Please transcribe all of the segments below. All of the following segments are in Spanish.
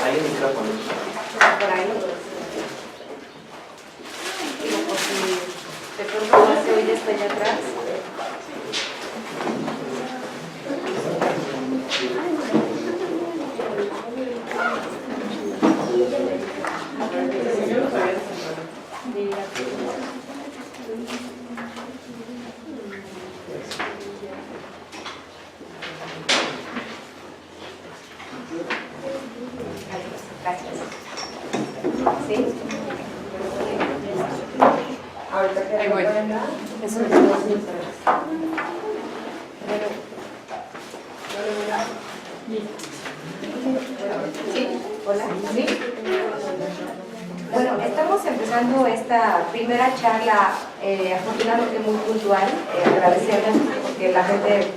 Ahí el micrófono. Por ahí. Digo, por si de pronto no se oye hasta allá atrás. Gracias. ¿Sí? Ahorita que eso me quedó sin Sí, hola. ¿Sí? Bueno, estamos empezando esta primera charla, afortunadamente muy puntual, agradecerles porque la gente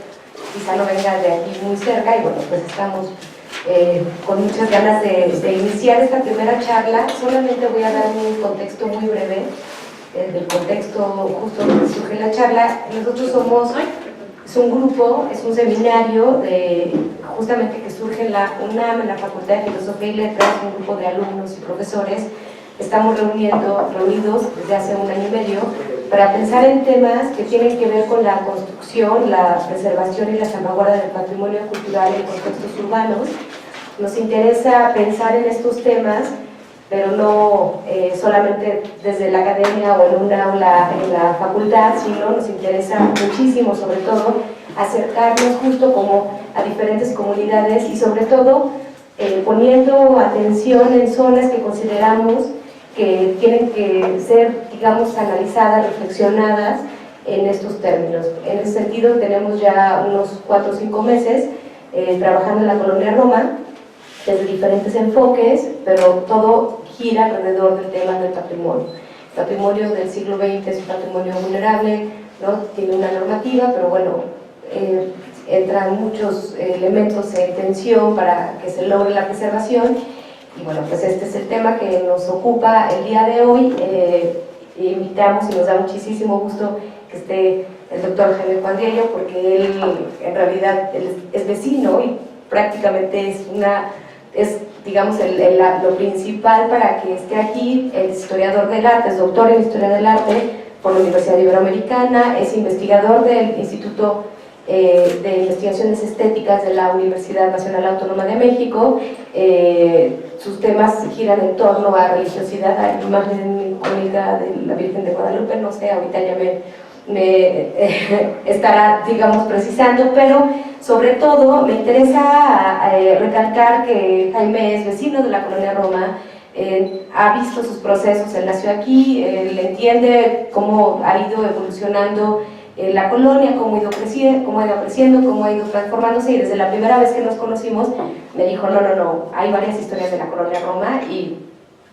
quizá no venga de aquí muy cerca y bueno, pues estamos con muchas ganas de iniciar esta primera charla. Solamente voy a dar un contexto muy breve del contexto justo donde surge la charla. Nosotros somos, es un grupo, es un seminario justamente que surge en la UNAM, en la Facultad de Filosofía y Letras, un grupo de alumnos y profesores. Estamos reunidos desde hace 1 año y medio para pensar en temas que tienen que ver con la construcción, la preservación y la salvaguarda del patrimonio cultural en contextos urbanos. Nos interesa pensar en estos temas, pero no solamente desde la academia o en un aula en la facultad, sino nos interesa muchísimo, sobre todo, acercarnos justo como a diferentes comunidades y sobre todo poniendo atención en zonas que consideramos que tienen que ser, digamos, analizadas, reflexionadas en estos términos. En ese sentido tenemos ya unos 4 o 5 meses trabajando en la colonia Roma, desde diferentes enfoques, pero todo gira alrededor del tema del patrimonio. El patrimonio del siglo XX es un patrimonio vulnerable, ¿no? Tiene una normativa, pero bueno, entran muchos elementos en tensión para que se logre la preservación. Y bueno, pues este es el tema que nos ocupa el día de hoy. Invitamos y nos da muchísimo gusto que esté el doctor Jaime Cuadriello, porque él en realidad él es vecino y prácticamente es digamos lo principal para que esté aquí. El historiador del arte, es doctor en historia del arte por la Universidad Iberoamericana, es investigador del Instituto de Investigaciones Estéticas de la Universidad Nacional Autónoma de México. Sus temas giran en torno a religiosidad, a imagen icónica de la Virgen de Guadalupe, no sé, ahorita ya me estará, digamos, precisando, pero sobre todo me interesa recalcar que Jaime es vecino de la colonia Roma, ha visto sus procesos, él nació aquí, él entiende cómo ha ido evolucionando la colonia, cómo ha ido creciendo, cómo ha ido transformándose, y desde la primera vez que nos conocimos me dijo, no, hay varias historias de la colonia Roma y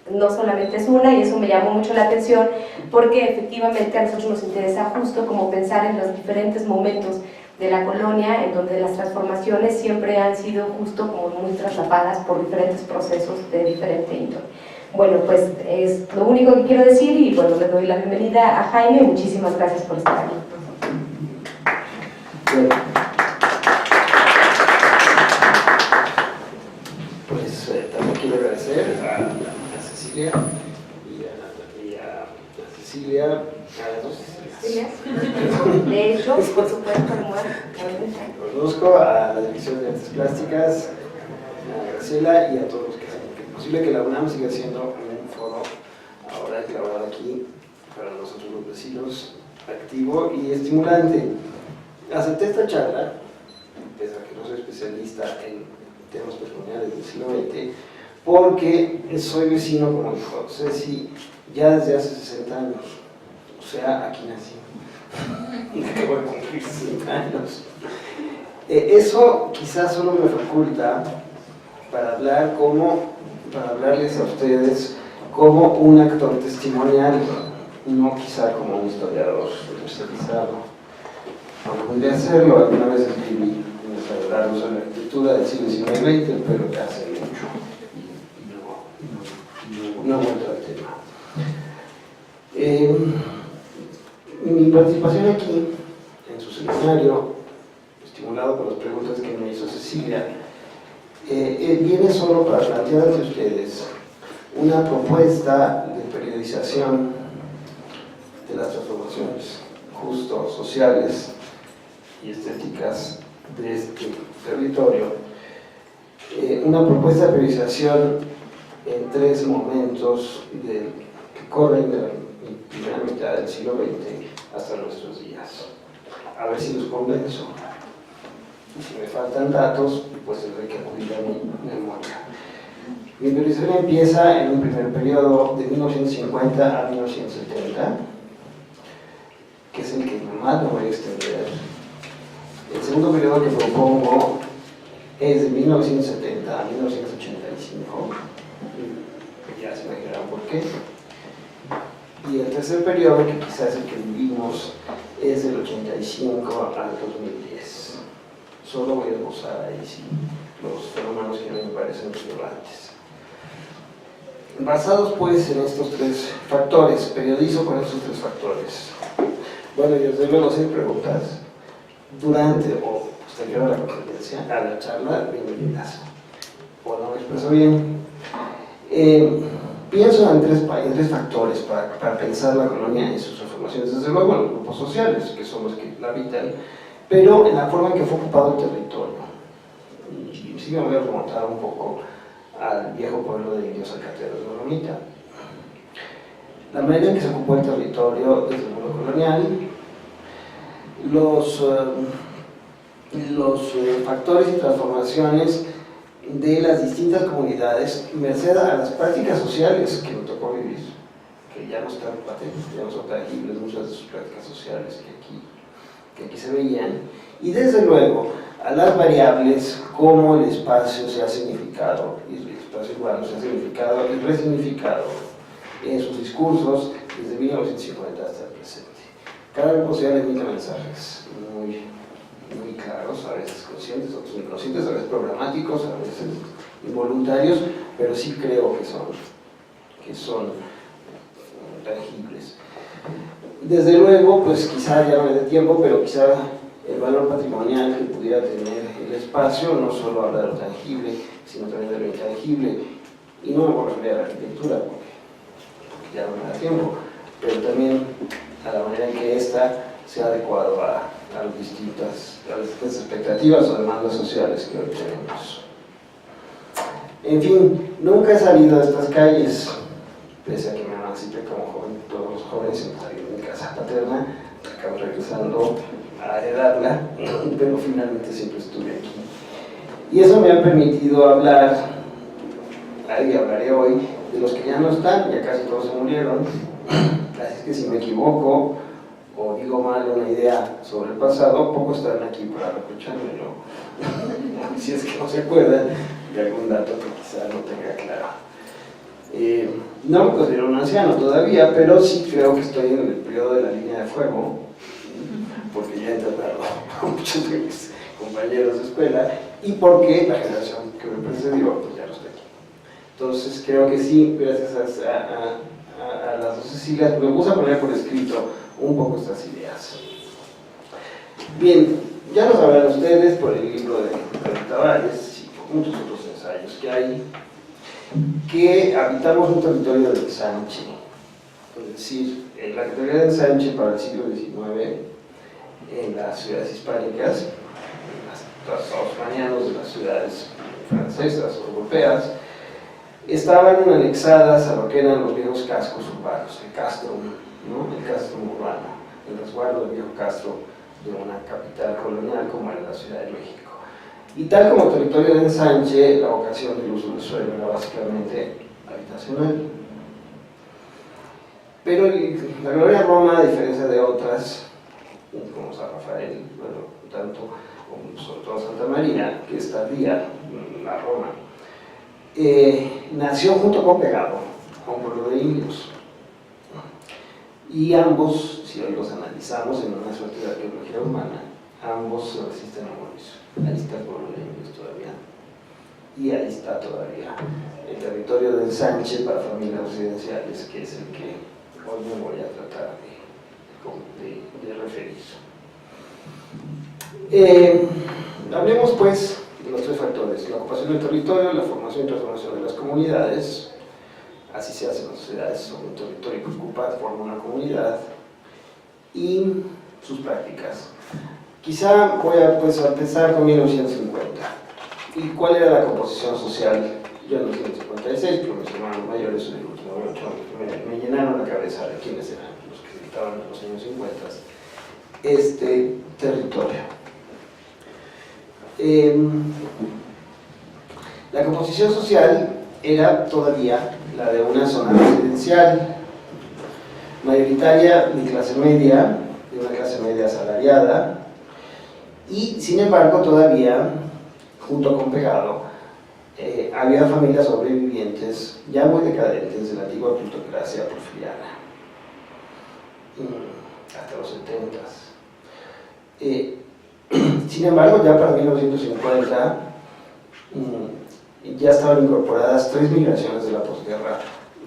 no solamente es una, y eso me llamó mucho la atención porque efectivamente a nosotros nos interesa justo como pensar en los diferentes momentos de la colonia en donde las transformaciones siempre han sido justo como muy traslapadas por diferentes procesos de diferente índole. Bueno, pues es lo único que quiero decir y bueno, le doy la bienvenida a Jaime y muchísimas gracias por estar aquí. Bueno, pues también quiero agradecer a Cecilia y a Cecilia, a las dos Cecilias. De hecho, por supuesto, conozco a la Dirección de Artes Plásticas, a Graciela y a todos los que hacen que es posible que la UNAM siga siendo un foro ahora declarado aquí para nosotros los vecinos, activo y estimulante. Acepté esta charla, pese a que no soy especialista en temas patrimoniales del siglo XX, porque soy vecino, como dijo Ceci, ya desde hace 60 años, o sea, aquí nací, que voy a cumplir 60 años. Eso quizás solo me faculta para hablarles a ustedes como un actor testimonial, no quizá como un historiador especializado. Podría hacerlo, alguna vez escribí un ensayo sobre la arquitectura del siglo XIX y XX, pero hace mucho y no he vuelto al tema. Mi participación aquí, en su seminario, estimulado por las preguntas que me hizo Cecilia, viene solo para plantear ante ustedes una propuesta de periodización de las transformaciones justo sociales y estéticas de este territorio. Una propuesta de periodización en 3 momentos que corren de la primera mitad del siglo XX hasta nuestros días. A ver si los convenzo. Si me faltan datos, pues tendré que acudir a mi memoria. Mi periodización empieza en un primer periodo de 1950 a 1970, que es el que más me voy a extender. El segundo periodo que propongo es de 1970 a 1985, ya se imaginarán por qué. Y el tercer periodo, que quizás es el que vivimos, es del 85 al 2010. Solo voy a esbozar ahí sí los fenómenos que me parecen relevantes. Basados pues en estos 3 factores, periodizo con estos 3 factores. Bueno, y desde luego si hay preguntas durante o posterior a la conferencia, a la charla, bienvenidas. O no me expreso bien. Pienso en 3 factores para pensar la colonia y sus transformaciones. Desde luego en los grupos sociales, que son los que la habitan, pero en la forma en que fue ocupado el territorio. Y sí me voy a remontar un poco al viejo pueblo de indios zacateros de Lomita. La manera en que se ocupó el territorio desde el mundo colonial, los factores y transformaciones de las distintas comunidades, merced a las prácticas sociales que nos tocó vivir, que ya no están patentes, ya no son tangibles muchas de sus prácticas sociales que aquí se veían, y desde luego a las variables como el espacio se ha significado, y el espacio urbano se ha significado y resignificado en sus discursos desde 1950 hasta el presente. Cada grupo social emite mensajes muy claros, a veces conscientes, otros inconscientes, a veces programáticos, a veces involuntarios, pero sí creo que son tangibles. Desde luego, pues quizá ya no me dé tiempo, pero quizá el valor patrimonial que pudiera tener el espacio no solo habla de lo tangible, sino también de lo intangible, y no me voy a referir a la arquitectura porque ya no me da tiempo, pero también a la manera en que ésta se ha adecuado a las distintas expectativas o demandas sociales que hoy tenemos. En fin, nunca he salido de estas calles, pese a que me emancipé como joven. Todos los jóvenes siempre salieron de mi casa paterna, acabo regresando a heredarla, pero finalmente siempre estuve aquí. Y eso me ha permitido hablar, y hablaré hoy, de los que ya no están, ya casi todos se murieron, así es que si me equivoco o digo mal una idea sobre el pasado, pocos estarán aquí para reprochármelo, si es que no se acuerdan de algún dato que quizá no tenga claro. No me considero un anciano todavía, pero sí creo que estoy en el periodo de la línea de fuego, porque ya he enterrado a muchos de mis compañeros de escuela y porque la generación que me precedió pues ya no está aquí. Entonces creo que sí, gracias a las dos Cecilias, me gusta poner por escrito un poco estas ideas. Bien, ya nos hablan ustedes por el libro de Tavares y por muchos otros ensayos que hay, que habitamos un territorio de ensanche, es decir, la categoría de ensanche para el siglo XIX en las ciudades hispánicas, en los osmanianos de las ciudades francesas o europeas, estaban anexadas a lo que eran los viejos cascos urbanos, el castrum, ¿no? El castrum urbano, el resguardo del viejo castro de una capital colonial como era la Ciudad de México. Y tal como territorio de ensanche, la vocación del uso del suelo era básicamente habitacional. Pero la Gloria Roma, a diferencia de otras, como San Rafael, bueno, tanto como sobre todo Santa María, que es tardía, la Roma, nació junto con pegado a un pueblo de indios. Y ambos, si hoy los analizamos en una suerte de arqueología humana, ambos se resisten a morir. Ahí está el pueblo de indios todavía. Y ahí está todavía el territorio de ensanche para familias residenciales, que es el que hoy me voy a tratar de referir. Hablemos pues de los tres factores: la ocupación del territorio, la formación y transformación de las comunidades. Así se hacen las sociedades, un territorio que ocupa, forma una comunidad, y sus prácticas. Quizá voy a empezar con 1950. ¿Y cuál era la composición social? Yo en 1956, pero mis hermanos mayores en el último 8 años me llenaron la cabeza de quiénes eran los que estaban en los años 50 este territorio. La composición social era todavía la de una zona residencial, mayoritaria de clase media, de una clase media asalariada, y sin embargo todavía, junto con pegado, había familias sobrevivientes ya muy decadentes de la antigua plutocracia porfiriana, hasta los 70s. Sin embargo, ya para 1950 ya estaban incorporadas 3 migraciones de la posguerra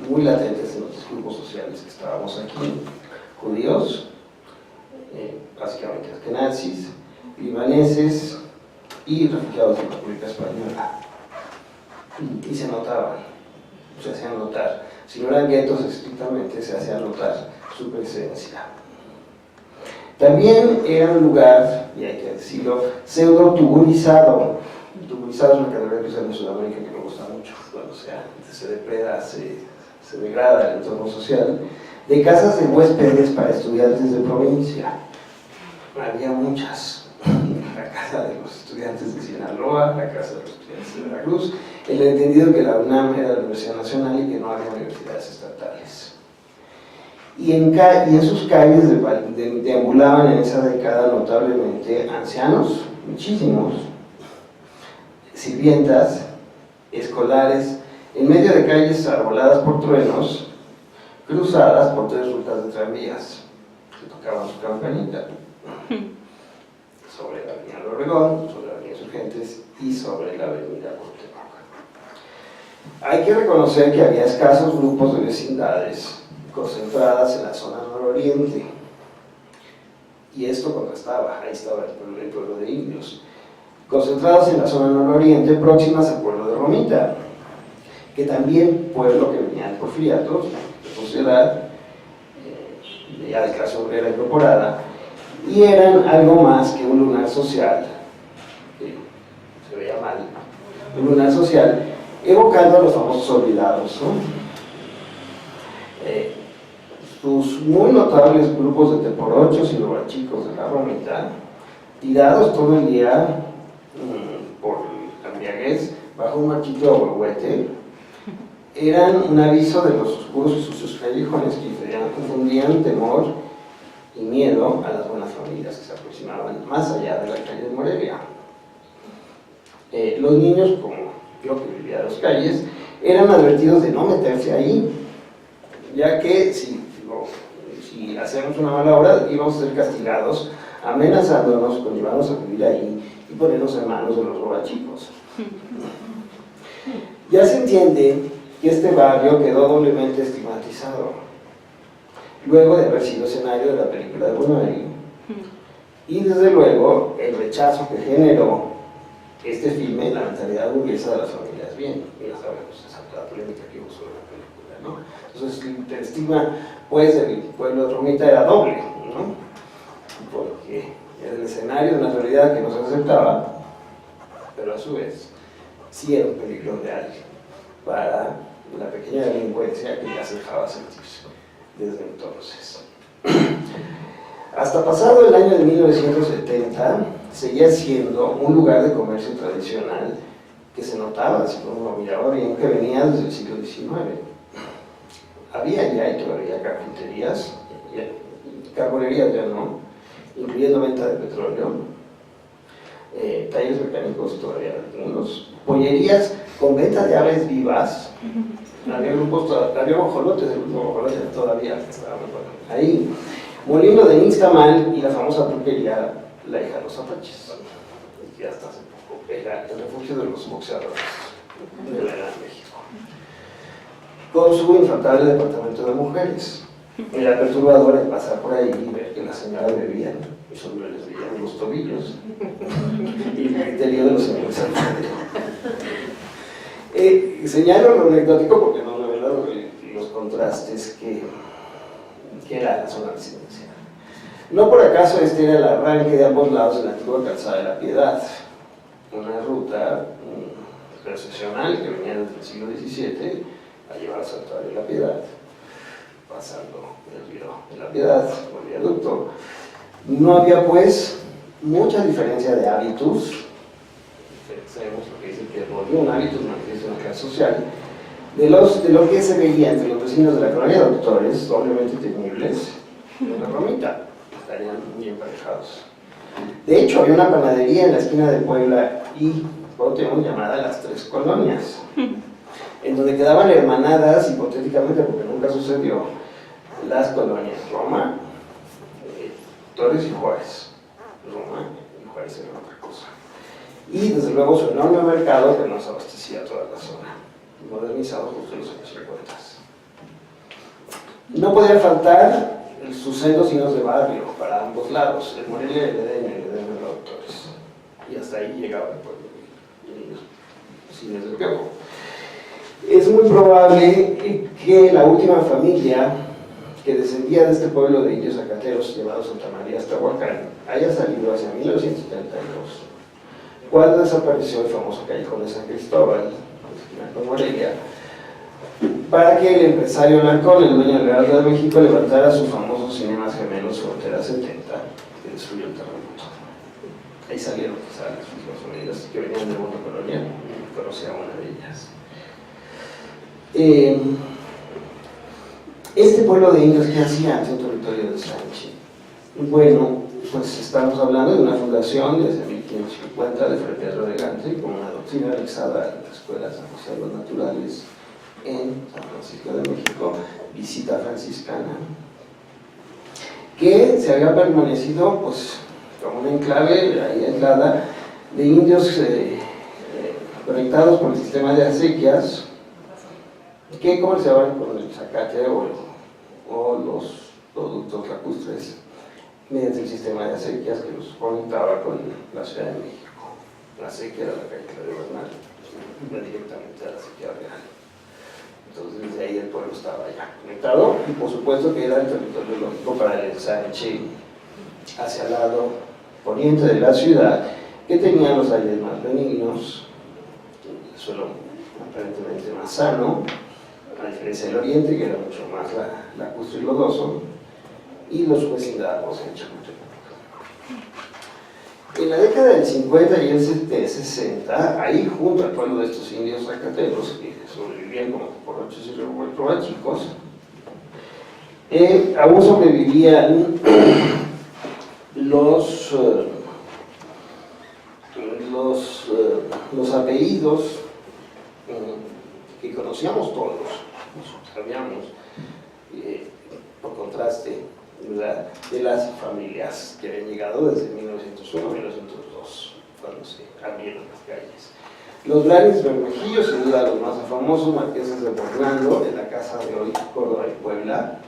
muy latentes en los grupos sociales que estábamos aquí: judíos, básicamente askenazis, libaneses y refugiados de la República Española. Y se notaban, se hacían notar. Si no eran guetos estrictamente, se hacía notar su presencia. También era un lugar, y hay que decirlo, pseudo-tuburizado. Tuburizado es una categoría que usan en Sudamérica que me gusta mucho. Cuando se depreda, se degrada el entorno social, de casas de huéspedes para estudiantes de provincia. Había muchas. La casa de los estudiantes de Sinaloa, la casa de los estudiantes de Veracruz, el entendido que la UNAM era la Universidad Nacional y que no había universidades estatales. Y en sus calles deambulaban en esa década notablemente ancianos, muchísimos, sirvientas, escolares, en medio de calles arboladas por truenos, cruzadas por 3 rutas de tranvías que tocaban su campanita sobre la avenida Obregón, sobre la avenida Insurgentes y sobre la avenida Cuauhtémoc. Hay que reconocer que había escasos grupos de vecindades concentradas en la zona nororiente, y esto contrastaba, ahí estaba el pueblo de indios, concentrados en la zona nororiente, próximas al pueblo de Romita, que también pueblo que venía del porfiriato, de sociedad ya de clase obrera incorporada, y eran algo más que un lunar social, que se veía mal, un lunar social, evocando a los famosos olvidados, ¿no? Sus muy notables grupos de teporochos y novachicos de la Romita, tirados todo el día por la embriaguez, bajo un marchito de ahuehuete, eran un aviso de los oscuros y sucios callejones que confundían temor y miedo a las buenas familias que se aproximaban más allá de la calle de Morelia. Los niños, como yo que vivía en las calles, eran advertidos de no meterse ahí, ya que si hacíamos una mala obra íbamos a ser castigados, amenazándonos con llevarnos a vivir ahí y ponernos en manos de los robachicos. Ya se entiende que este barrio quedó doblemente estigmatizado, luego de haber sido escenario de la película de Buñuel, y desde luego el rechazo que generó este filme en la mentalidad burguesa de las familias bien, y ya sabemos esa polémica que hubo sobre la película, ¿no? Entonces el estigma pues del pueblo de Romita era doble, ¿no? Porque era el escenario de una realidad que no se aceptaba, pero a su vez sí era un peligro real para la pequeña delincuencia que ya se dejaba sentir desde entonces. Hasta pasado el año de 1970, seguía siendo un lugar de comercio tradicional que se notaba, si uno lo miraba bien, que venía desde el siglo XIX. Había ya y todavía carpinterías, carbonerías ya no, incluyendo venta de petróleo, talleres mecánicos todavía algunos, pollerías con venta de aves vivas. Había grupos, había guajolotes, el último guajolote todavía estaba ahí. Molino de Nixtamal y la famosa pulpería La Hija de los Apaches, que hasta hace poco era el refugio de los boxeadores de la Gran México, con su infaltable departamento de mujeres. Era perturbador el pasar por ahí y ver que las señoras bebían mis hombres les veían los tobillos y el criterio de los señores señalo lo anecdótico porque no revela los contrastes que era la zona residencial. No por acaso este era el arranque de ambos lados de la antigua calzada de la Piedad, una ruta procesional que venía desde el siglo XVII a llevar al Santuario de la Piedad, pasando el río de la Piedad por el viaducto. No había pues mucha diferencia de hábitos. Sabemos lo que dice que volvió un hábito, una clase social, de lo que se veía entre los vecinos de la colonia de Doctores, doblemente temibles, en la Romita, estarían muy emparejados. De hecho, había una panadería en la esquina de Puebla y Cuauhtémoc llamada Las Tres Colonias, en donde quedaban hermanadas, hipotéticamente, porque nunca sucedió, las colonias Roma, Torres y Juárez. Roma y Juárez era otra cosa. Y desde luego su enorme mercado que nos abastecía toda la zona, modernizado justo en los años 50. No podía faltar sus sendos signos de barrio para ambos lados, el Morelia y el Edén de Doctores. Y hasta ahí llegaba el pueblo y los cines del Piojo. Es muy probable que la última familia que descendía de este pueblo de indios zacateros llamado Santa María hasta Huacán haya salido hacia 1972, cuando desapareció el famoso callejón de San Cristóbal, con Morelia, para que el empresario Larcón, el dueño del Heraldo de México, levantara sus famosos cinemas gemelos Frontera 70, que destruyó el terremoto. Ahí salieron quizás las familias que venían del mundo colonial, y conocía a una de ellas. Este pueblo de indios, ¿qué hacía ante un territorio de Sánchez? Bueno, pues estamos hablando de una fundación desde 1550 de Fray Pedro de Gante, con una doctrina anexada en la Escuela San José de los Naturales en San Francisco de México, visita franciscana, que se había permanecido pues como un enclave ahí aislada de indios conectados con el sistema de acequias que comerciaban con el zacate o los productos lacustres mediante el sistema de acequias que los conectaba con la Ciudad de México. La acequia era la calle de Bernal, iba directamente a la acequia real. Entonces desde ahí el pueblo estaba ya conectado y por supuesto que era el territorio lógico para el ensanche hacia el lado poniente de la ciudad, que tenía los aires más benignos, el suelo aparentemente más sano, a diferencia del oriente, que era mucho más lacustre y lodoso, y los vecindarios en Chapultepec. En la década del 50 y el 60, ahí junto al pueblo de estos indios zacateros, que sobrevivían como porrochos y robachicos, aún sobrevivían los apellidos que conocíamos todos, sabíamos, por contraste, ¿verdad?, de las familias que habían llegado desde 1901 a 1902, cuando se abrieron las calles. Los Blanes Bermejillos, sin duda los más famosos, marqueses de Borlando, de la casa de hoy Córdoba y Puebla.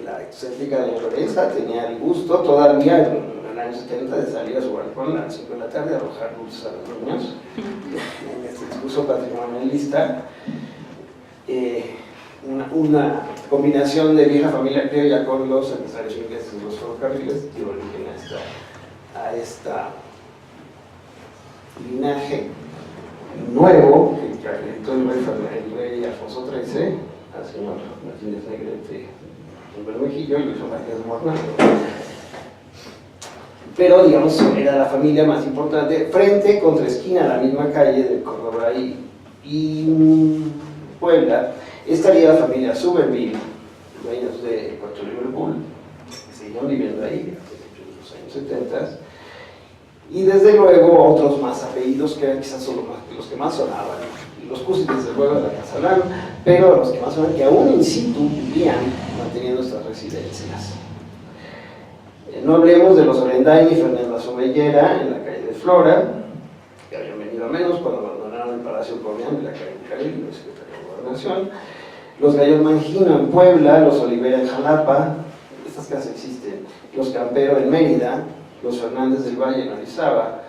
La excéntrica doña Lorenza tenía el gusto todavía en el año 70 de salir a su balcón a las 5 de la tarde a arrojar dulces a los niños en este discurso patrimonialista. Una combinación de vieja familia criolla con los empresarios ingleses de los ferrocarriles dio origen a esta linaje nuevo que acreditó el rey Alfonso XIII al señor Martínez Negrete en Bermejillo y lo hizo Matías Mornado. Pero digamos era la familia más importante, frente contra esquina a la misma calle de Córdoba y Puebla estaría la familia Somerville, dueños de Puerto Liverpool, que seguían viviendo ahí desde los años 70, y desde luego otros más apellidos que eran quizás son los que más sonaban, los Cusi desde luego de la Casalán, pero los que más sonaban que aún in situ vivían manteniendo estas residencias. No hablemos de los Orendain y Fernando Somellera en la calle de Flora, que habían venido a menos cuando abandonaron el Palacio Cobian de la calle de Caribe, la Secretaría de Gobernación. Los Gallos Mangino en Puebla, los Olivera en Jalapa, estas casas existen, los Campero en Mérida, los Fernández del Valle en Orizaba,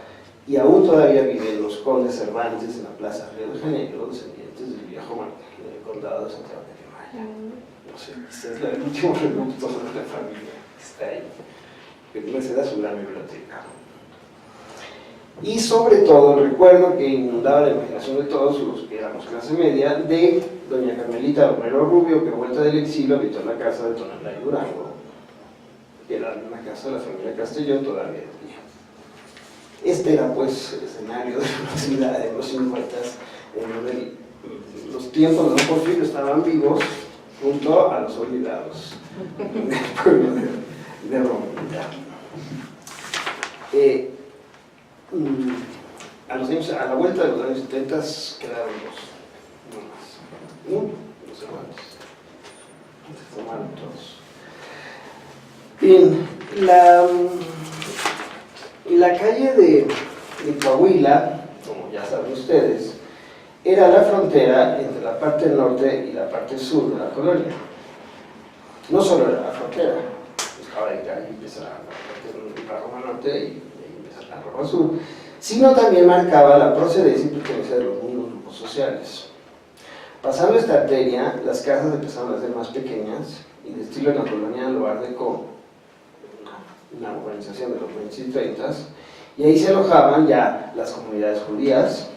y aún todavía viven los Condes Cervantes en la Plaza Río de Janeiro, descendientes del viejo condado de Santiago de Maya. No sé, este es el último reducto de la familia que está ahí, que merced a su gran biblioteca. Y sobre todo el recuerdo que inundaba la imaginación de todos los que éramos clase media de doña Carmelita Romero Rubio, que vuelta del exilio habitó la casa de Tonalá y Durango, que era una casa de la familia Castellón todavía de día. Este era pues el escenario de la ciudad de los 50, en donde los tiempos de Don Porfirio estaban vivos junto a los olvidados del pueblo de Romita. A la vuelta de los años 70 quedaron los Cervantes. Se formaron todos. Bien, la calle de Coahuila, como ya saben ustedes, era la frontera entre la parte norte y la parte sur de la colonia. No solo era la frontera, estaba ahí empieza la Roma Norte y empieza la Roma Sur, sino también marcaba la procedencia y pertenencia de los mismos grupos sociales. Pasando esta arteria, las casas empezaron a ser más pequeñas y de estilo neocolonial o art déco, una urbanización de los 20 y 30, y ahí se alojaban ya las comunidades judías,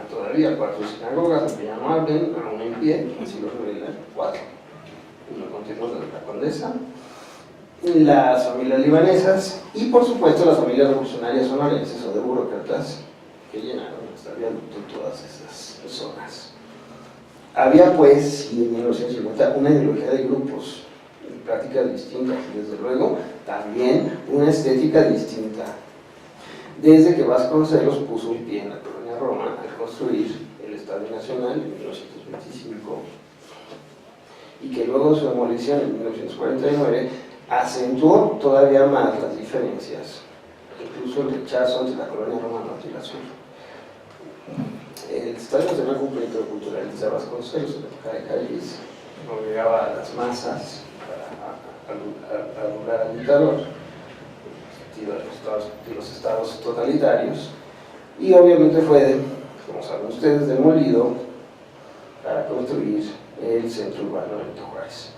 todavía 4 sinagogas, aunque ya no hablen, aún en pie, así lo revela 4, uno continuo de la Condesa, las familias libanesas y por supuesto las familias revolucionarias sonorenses o de burócratas que llenaron hasta el viaducto todas esas zonas. Había pues, y en 1950, una ideología de grupos y prácticas distintas y desde luego también una estética distinta. Desde que Vasconcelos puso un pie en la colonia Roma al construir el Estadio Nacional en 1925 y que luego su demolición en 1949 acentuó todavía más las diferencias, incluso el rechazo entre la colonia Roma Norte y la Sur. El Estadio Nacional fue un proyecto cultural de Vasconcelos en la época de Calles, congregaba a las masas para anular al dictador, de los estados totalitarios, y obviamente fue, como saben ustedes, demolido para construir el centro urbano de Benito Juárez.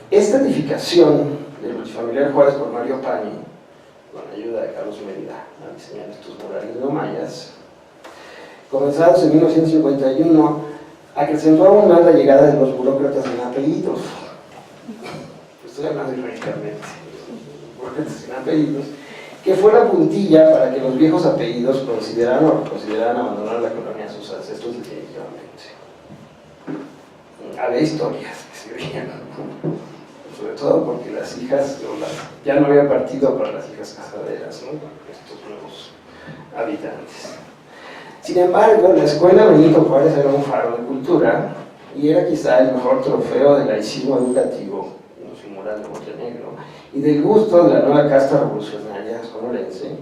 Esta edificación del multifamiliar Juárez por Mario Pani, con la ayuda de Carlos Mérida, a diseñar estos murales neomayas, comenzados en 1951, acrecentó aún más la llegada de los burócratas en apellidos. Estoy hablando irónicamente, burócratas sin apellidos, que fue la puntilla para que los viejos apellidos consideraran abandonar la colonia a sus ancestros definitivamente. Había historias que se veían, sobre todo porque las hijas, ya no había partido para las hijas casaderas, ¿no? Estos nuevos habitantes. Sin embargo, la escuela Benito Juárez era un faro de cultura y era quizá el mejor trofeo del laicismo educativo, su mural de Montenegro, y del gusto de la nueva casta revolucionaria sonorense.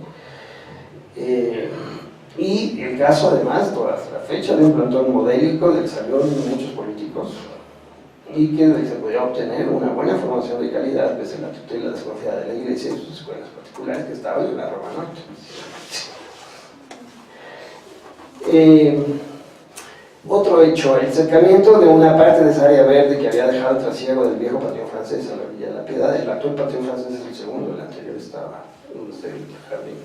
Y el caso, además, hasta la fecha, de un plantón modélico del que salieron muchos políticos y que se podía obtener una buena formación de calidad desde la tutela desconfiada de la Iglesia y sus escuelas particulares que estaban en la Roma Norte. Otro hecho, el cercamiento de una parte de esa área verde que había dejado el trasiego del viejo Panteón Francés en la Villa de la Piedad. El actual Panteón Francés es el segundo, el anterior estaba donde está el jardín.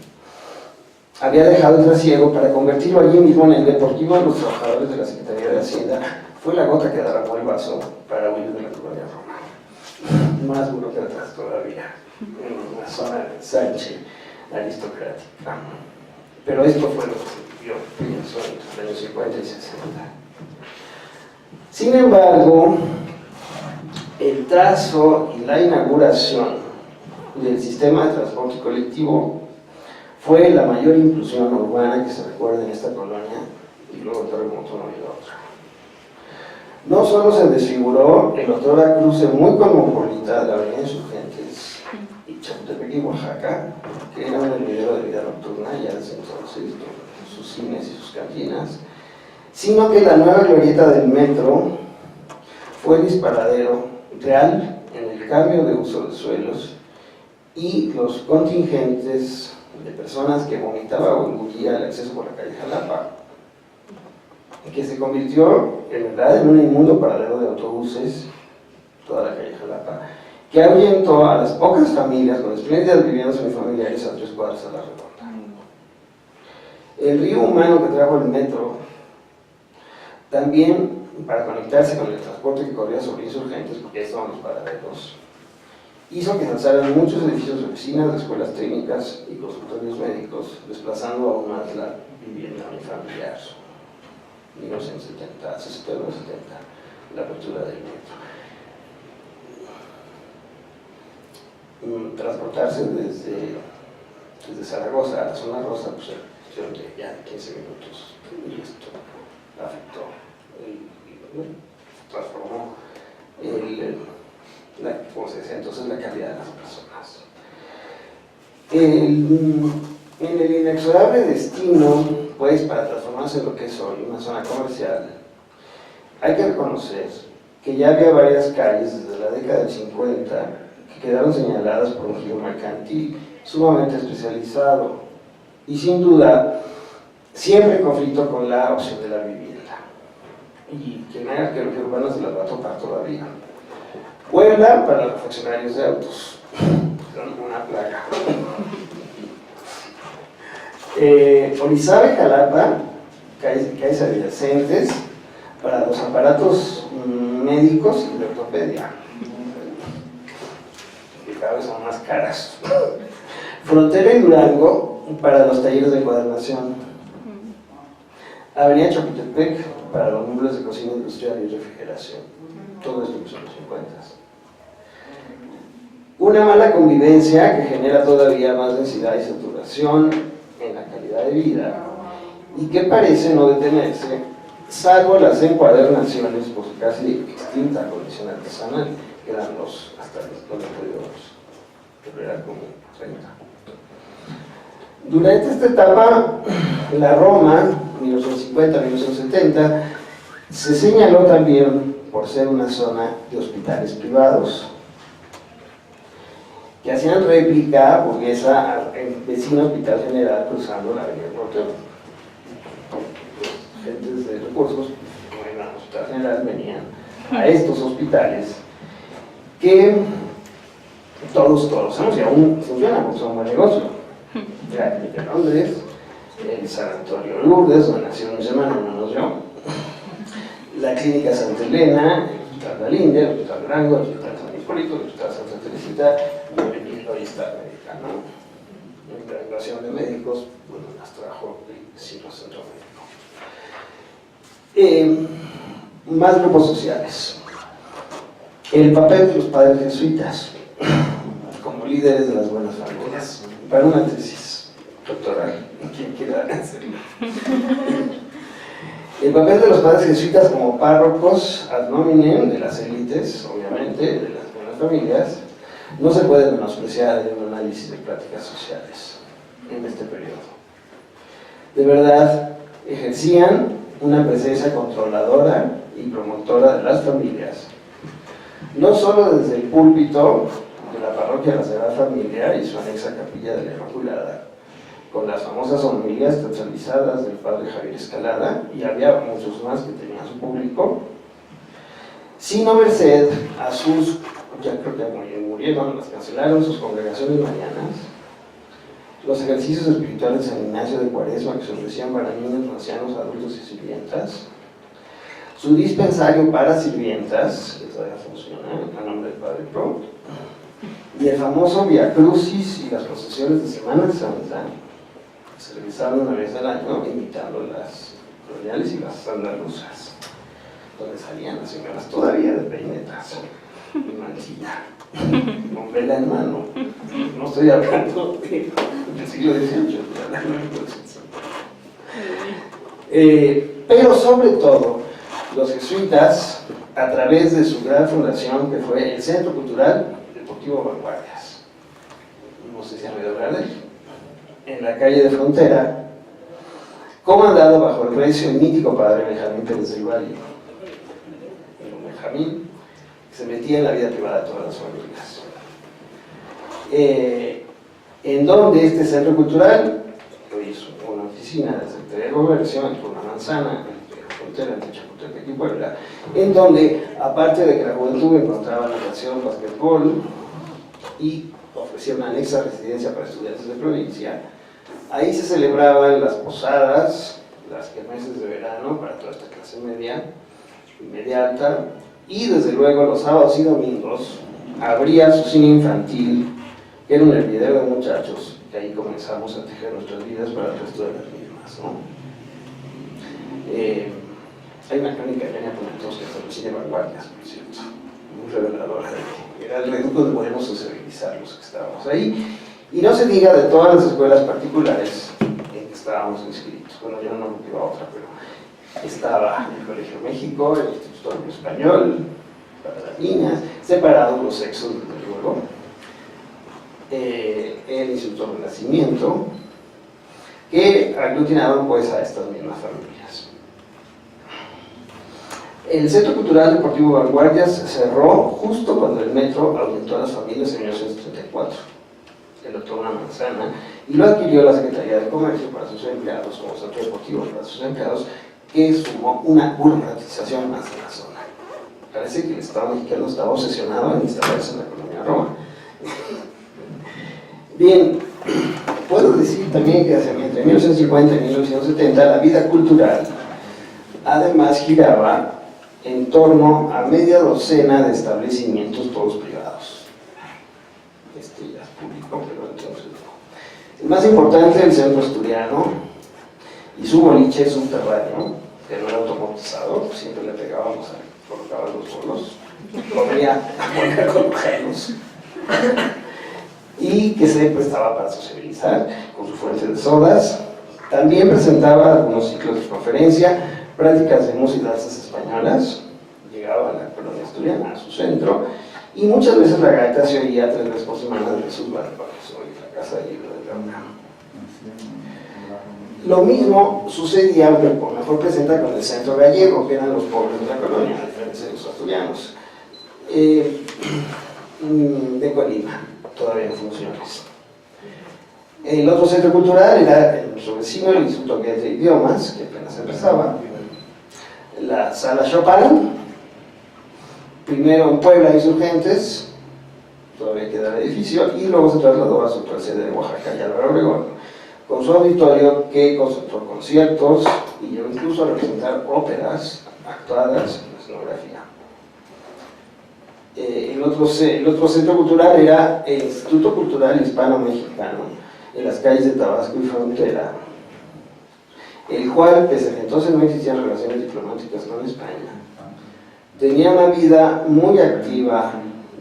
Había dejado el trasiego para convertirlo allí mismo en el deportivo de los trabajadores de la Secretaría de Hacienda. Fue la gota que derramó el vaso para huir de la colonia Roma. Más burócratas todavía, en una zona de ensanche aristocrática. Pero esto fue lo que yo pienso entre los años 50 y 60. Sin embargo, el trazo y la inauguración del sistema de transporte colectivo fue la mayor inclusión urbana que se recuerda en esta colonia, y luego el terremoto no había otra. No solo se desfiguró el otrora cruce muy cosmopolita de la avenida Insurgentes y Chapultepec y Oaxaca, que era un hervidero de vida nocturna ya desde entonces, con sus cines y sus cantinas, sino que la nueva glorieta del metro fue el disparadero real en el cambio de uso de suelos y los contingentes de personas que vomitaba o engullía el acceso por la calle Jalapa, que se convirtió en verdad en un inmundo paradero de autobuses, toda la calle Jalapa, que ahuyentó a las pocas familias con espléndidas viviendas unifamiliares a 3 cuadras a la redonda. El río humano que trajo el metro, también para conectarse con el transporte que corría sobre Insurgentes, porque ahí estaban los paraderos, hizo que se alzaran muchos edificios de oficinas, de escuelas técnicas y consultorios médicos, desplazando aún más la vivienda unifamiliar. 1970, 69, 70, la apertura del metro. Transportarse desde Zaragoza a la zona rosa, pues era cuestión de ya 15 minutos, y esto afectó, transformó como se decía entonces, la calidad de las personas. En el inexorable destino, pues, para transformarse en lo que es hoy, una zona comercial, hay que reconocer que ya había varias calles desde la década del 50 que quedaron señaladas por un giro mercantil sumamente especializado y sin duda siempre en conflicto con la opción de la vivienda. Y quien haga arqueología urbana se las va a topar todavía. Puebla para los refaccionarios de autos, son una plaga. Orizaba y Jalapa, calles adyacentes para los aparatos médicos y de ortopedia, que cada vez son más caras. Frontera y Durango para los talleres de encuadernación. Avenida Chapultepec para los núcleos de cocina industrial y refrigeración. Todo esto son los 50. Una mala convivencia que genera todavía más densidad y saturación en la calidad de vida y que parece no detenerse, salvo las encuadernaciones por su casi extinta condición artesanal, que eran hasta los 92, pero era como 30. Durante esta etapa, la Roma, 1950-1970, se señaló también por ser una zona de hospitales privados, que hacían réplica burguesa al vecino Hospital General cruzando la avenida Portero. Gentes de recursos, como en el Hospital General, venían a estos hospitales que todos sabemos que aún funcionan porque son un buen negocio. La Clínica Londres, el Sanatorio Lourdes, donde nació mi hermano, no nos yo, la Clínica Santa Elena, el Hospital La Linde, el Hospital Durango, el Hospital San Hipólito, el Hospital Santa Teresita, y está americano. La invasión de médicos, bueno, las trajo el siglo centro médico. Más grupos sociales. El papel de los padres jesuitas como líderes de las buenas familias. Para una tesis doctoral, quien quiera hacerlo. El papel de los padres jesuitas como párrocos ad nominem de las élites, obviamente, de las buenas familias, no se puede menospreciar en un análisis de prácticas sociales en este periodo. De verdad, ejercían una presencia controladora y promotora de las familias, no solo desde el púlpito de la parroquia de la Sagrada Familia y su anexa capilla de la Inmaculada, con las famosas homilías teatralizadas del padre Javier Escalada, y había muchos más que tenían su público, sino merced a sus, ya creo que murieron, las cancelaron, sus congregaciones marianas, los ejercicios espirituales de San Ignacio de Cuaresma que se ofrecían para niños, ancianos, adultos y sirvientas, su dispensario para sirvientas, que todavía funciona a nombre del Padre Pro, y el famoso Via Crucis y las procesiones de Semana Santa, que se realizaban una vez al año, imitando las coloniales y las andaluzas, donde salían las señoras todavía de peinetas y mantilla, con vela en mano. No estoy hablando del siglo XVIII, estoy hablando del XVIII. Pero sobre todo, los jesuitas, a través de su gran fundación, que fue el Centro Cultural Deportivo Vanguardias, no sé si han oído hablar de él, en la calle de Frontera, comandado bajo el recio y mítico padre Benjamín Pérez del Valle. Benjamín que se metía en la vida privada de todas las familias. En donde este centro cultural, que hoy es una oficina de la Secretaría de Gobernación, por una manzana, frontera entre Chapultepec y Puebla, en donde, aparte de que la juventud encontraba natación, basquetbol y ofrecía una anexa residencia para estudiantes de provincia, ahí se celebraban las posadas, las kermeses de verano para toda esta clase media y media alta, y desde luego los sábados y domingos abría su cine infantil, que era un hervidero de muchachos, y ahí comenzamos a tejer nuestras vidas para el resto de las mismas, ¿no? Hay una crónica de Elena Poniatowska sobre el cine Vanguardias, por cierto, muy reveladora de que era el reducto de podemos sociabilizar los que estábamos ahí, y no se diga de todas las escuelas particulares en que estábamos inscritos. Bueno, yo no me iba a otra, pero estaba el Colegio México, el Instituto Español, para las niñas, separados los sexos, desde luego, el Instituto Renacimiento, que aglutinaban pues a estas mismas familias. El Centro Cultural Deportivo Vanguardias cerró justo cuando el metro ahuyentó a las familias en 1934. El doctor Una Manzana, y lo adquirió la Secretaría de Comercio para sus empleados, como centro deportivo para sus empleados, que sumó una burocratización más en la zona. Parece que el Estado mexicano estaba obsesionado en instalarse en la colonia Roma. Bien, puedo decir también que entre 1950 y 1970 la vida cultural además giraba en torno a media docena de establecimientos, todos privados. Este ya es público, pero entonces no. El más importante, el Centro Asturiano y su boliche subterráneo, que no era automatizado, siempre le pegábamos a colocar los bolos, corría a colocarlos, y que se prestaba para socializar con su fuente de sodas. También presentaba algunos ciclos de conferencia, prácticas de música y danzas españolas, llegaba a la colonia asturiana, a su centro, y muchas veces la gaita se oía 3 veces por semana de sus balcones, hoy la Casa de Libro de la UNAM. Lo mismo sucedía, o mejor presenta, con el Centro Gallego, que eran los pobres de la colonia, a diferencia de los asturianos, de Colima, todavía en funciones. El otro centro cultural era nuestro vecino, el Instituto de Idiomas, que apenas empezaba, la Sala Chopin, primero en Puebla, Insurgentes, todavía queda el edificio, y luego se trasladó a su actual sede de Oaxaca y Álvaro Obregón, con su auditorio que concentró conciertos y llegó incluso a representar óperas actuadas en escenografía. El otro centro cultural era el Instituto Cultural Hispano-Mexicano, en las calles de Tabasco y Frontera, el cual, pese a que entonces no existían relaciones diplomáticas con España, tenía una vida muy activa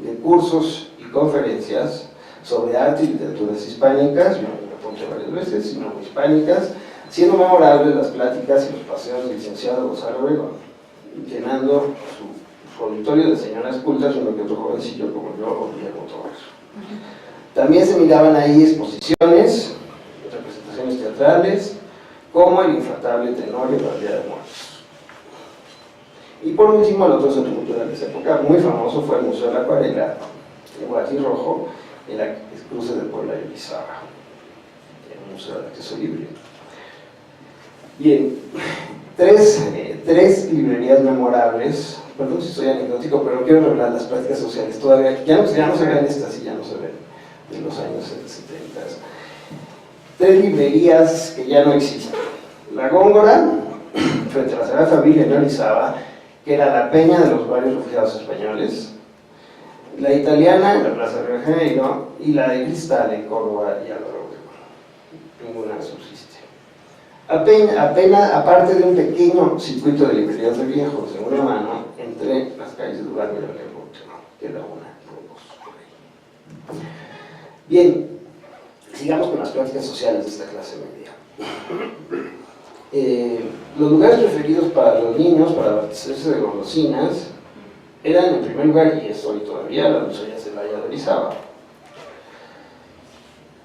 de cursos y conferencias sobre arte y literaturas hispánicas, yo me apunté varias veces, y no hispánicas, siendo memorables las pláticas y los paseos del licenciado Gonzalo Obregón, llenando su auditorio de señoras cultas, uno que otro jovencillo como yo o Guillermo Torres. También se miraban ahí exposiciones, representaciones teatrales, como el infaltable Tenorio para el Día de Muertos. Y por último, el otro centro cultural de esa época, muy famoso, fue el Museo de la Acuarela, en Guatirrojo, en la cruce de Puebla y Orizaba, el Museo de Acceso Libre. Bien, tres librerías memorables. Perdón si soy anecdótico, pero quiero revelar las prácticas sociales. Todavía, ya no se ven estas y ya no se ven en los años 70. 3 librerías que ya no existen. La Góngora, frente a la Sagrada Familia en Orizaba, que era la peña de los varios refugiados españoles. La Italiana en la Plaza Río de Janeiro y la de Cristal en Córdoba y Álvaro Obregón. Ninguna subsiste. Apenas, aparte de un pequeño circuito de librerías de viejos de una mano entre las calles de Durango y la Cuauhtémoc, queda una o dos por ahí. Bien, sigamos con las prácticas sociales de esta clase media. Los lugares preferidos para los niños, para abastecerse de golosinas, eran en primer lugar, y es hoy todavía, la dulcería Celaya de Orizaba.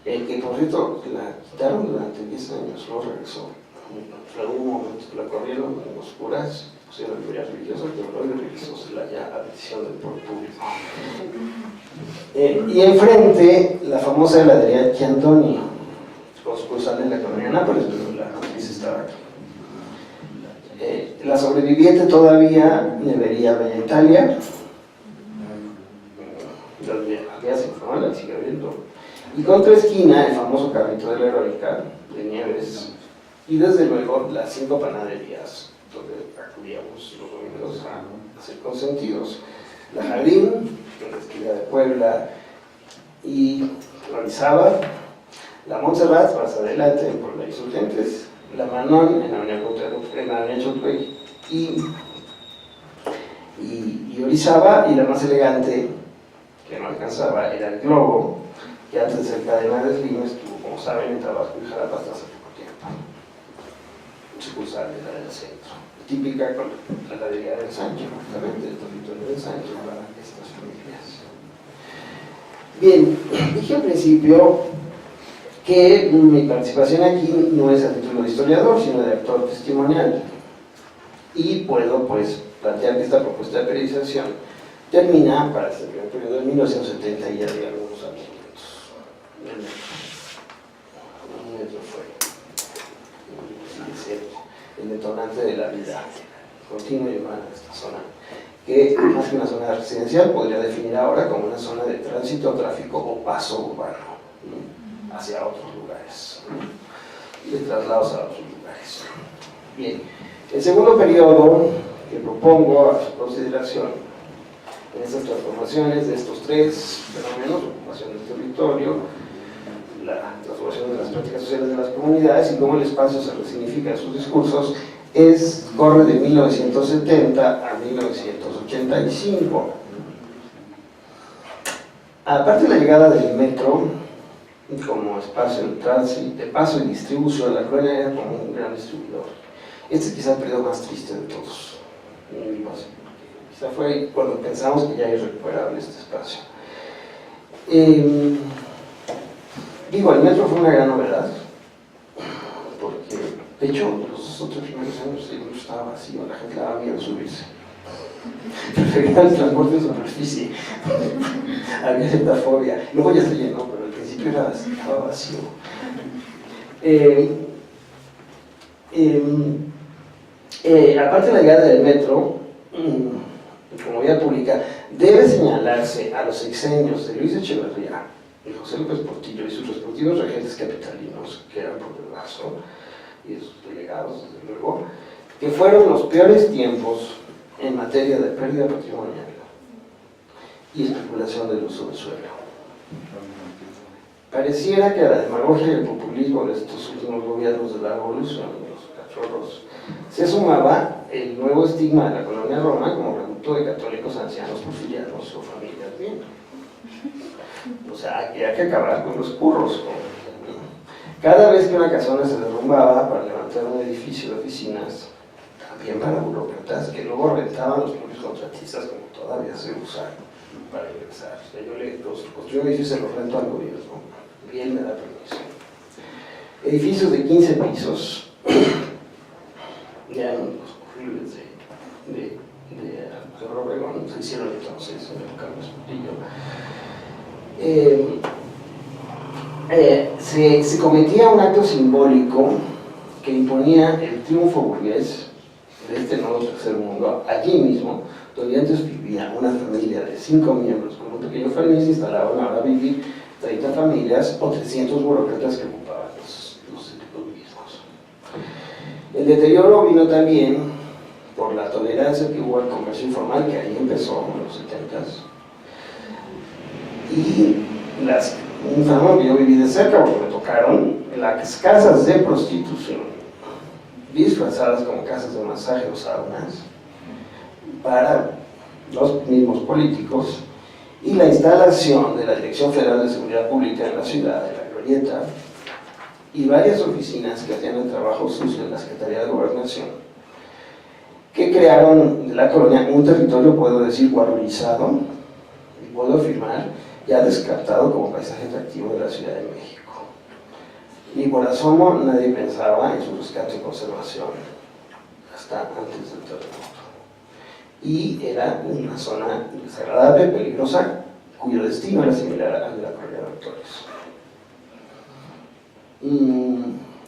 El que, por cierto, la quitaron durante 10 años, no regresó. En algún momento la corrieron en oscuras, pusieron librerías religiosas, pero no religiosos la ya a petición del público. Y enfrente, la famosa heladería Chiantoni, con sucursal en la colonia Nápoles, pero la actriz estaba aquí. La sobreviviente todavía, nevería Bella Italia, ya se informal, sigue habiendo. Y contra esquina, el famoso carrito de la heroica de Nieves, y desde luego las 5 panaderías donde acudíamos los domingos a hacer consentidos. La Jardín, en la esquina de Puebla, y Orizaba, la Montserrat, más adelante, por la Insurgentes, la Manon, en la Avenida Chotway, y Orizaba, y la más elegante, que no alcanzaba, era el Globo, que antes de ser cadena de Slim estuvo, como saben, en Tabasco y Jalapa hasta hace poco tiempo. Sucursal de la del centro, típica con la heladería del Sancho, justamente el territorio del Sancho para estas familias. Bien, dije al principio que mi participación aquí no es a título de historiador, sino de actor testimonial. Y puedo, pues, plantear que esta propuesta de periodización termina para este primer periodo de 1970 y ya de algunos argumentos. El metro fue el detonante de la vida continua y humana de esta zona, que más que una zona residencial podría definir ahora como una zona de tránsito, tráfico o paso urbano hacia otros lugares, de traslados a otros lugares. Bien, el segundo periodo que propongo a su consideración en estas transformaciones de estos 3 fenómenos: ocupación del territorio, la transformación de las prácticas sociales de las comunidades y cómo el espacio se resignifica en sus discursos, corre de 1970 a 1985. Aparte de la llegada del metro como espacio de paso y distribución, la colonia era como un gran distribuidor. Este es quizá el periodo más triste de todos. Quizá fue cuando pensamos que ya es irrecuperable este espacio. Digo, el metro fue una gran novedad, porque, de hecho, los otros primeros años el metro estaba vacío, la gente le daba miedo subirse. Prefería el transporte en superficie, había cierta fobia. Luego ya se llenó, pero al principio estaba vacío. Aparte de la llegada del metro, como vía pública, debe señalarse a los sexenios de Luis Echeverría y José López Portillo y sus respectivos regentes capitalinos, que eran por el Brazo, y sus delegados, desde luego, que fueron los peores tiempos en materia de pérdida patrimonial y especulación del uso del suelo. Pareciera que a la demagogia y el populismo de estos últimos gobiernos de la revolución, los cachorros, se sumaba el nuevo estigma de la colonia Roma como reducto de católicos ancianos porfirianos o familias bien. O sea, que hay que acabar con los curros. Cada vez que una casona se derrumbaba para levantar un edificio de oficinas, también para burócratas, que luego rentaban los propios contratistas, como todavía se usa para ingresar. O sea, yo los construyo edificios y se los rento al gobierno. Bien me da permiso. Edificios de 15 pisos, ya en los horribles de Cerro Obregón, se hicieron entonces en el Carlos Portillo. Se cometía un acto simbólico que imponía el triunfo burgués de este nuevo tercer mundo, allí mismo, donde antes vivía una familia de 5 miembros con un pequeño fermín, se instalaban ahora a vivir 30 familias o 300 burócratas que ocupaban los mismos. El deterioro vino también por la tolerancia que hubo al comercio informal, que ahí empezó en los 70s, y un fenómeno que yo viví de cerca porque me tocaron las casas de prostitución disfrazadas como casas de masaje o saunas para los mismos políticos, y la instalación de la Dirección Federal de Seguridad Pública en la ciudad de La Glorieta y varias oficinas que hacían el trabajo sucio en la Secretaría de Gobernación, que crearon de la colonia un territorio, puedo decir, guarulizado, y puedo afirmar, ya descartado como paisaje atractivo de la Ciudad de México. Ni por asomo nadie pensaba en su rescate y conservación hasta antes del terremoto. Y era una zona desagradable, peligrosa, cuyo destino era similar al de la Colonia Doctores.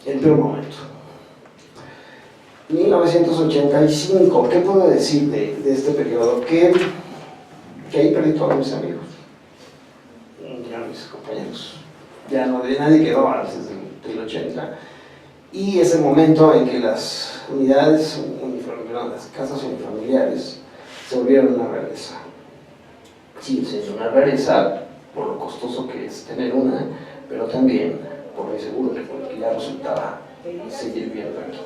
El peor momento. 1985, ¿qué puedo decir de este periodo? Que ahí perdí todos mis amigos, ya mis compañeros, ya no de nadie quedó antes del 80, y ese momento en que las unidades las casas unifamiliares se volvieron una rareza. Sí, es una rareza por lo costoso que es tener una, pero también por lo inseguro que ya resultaba seguir viviendo aquí.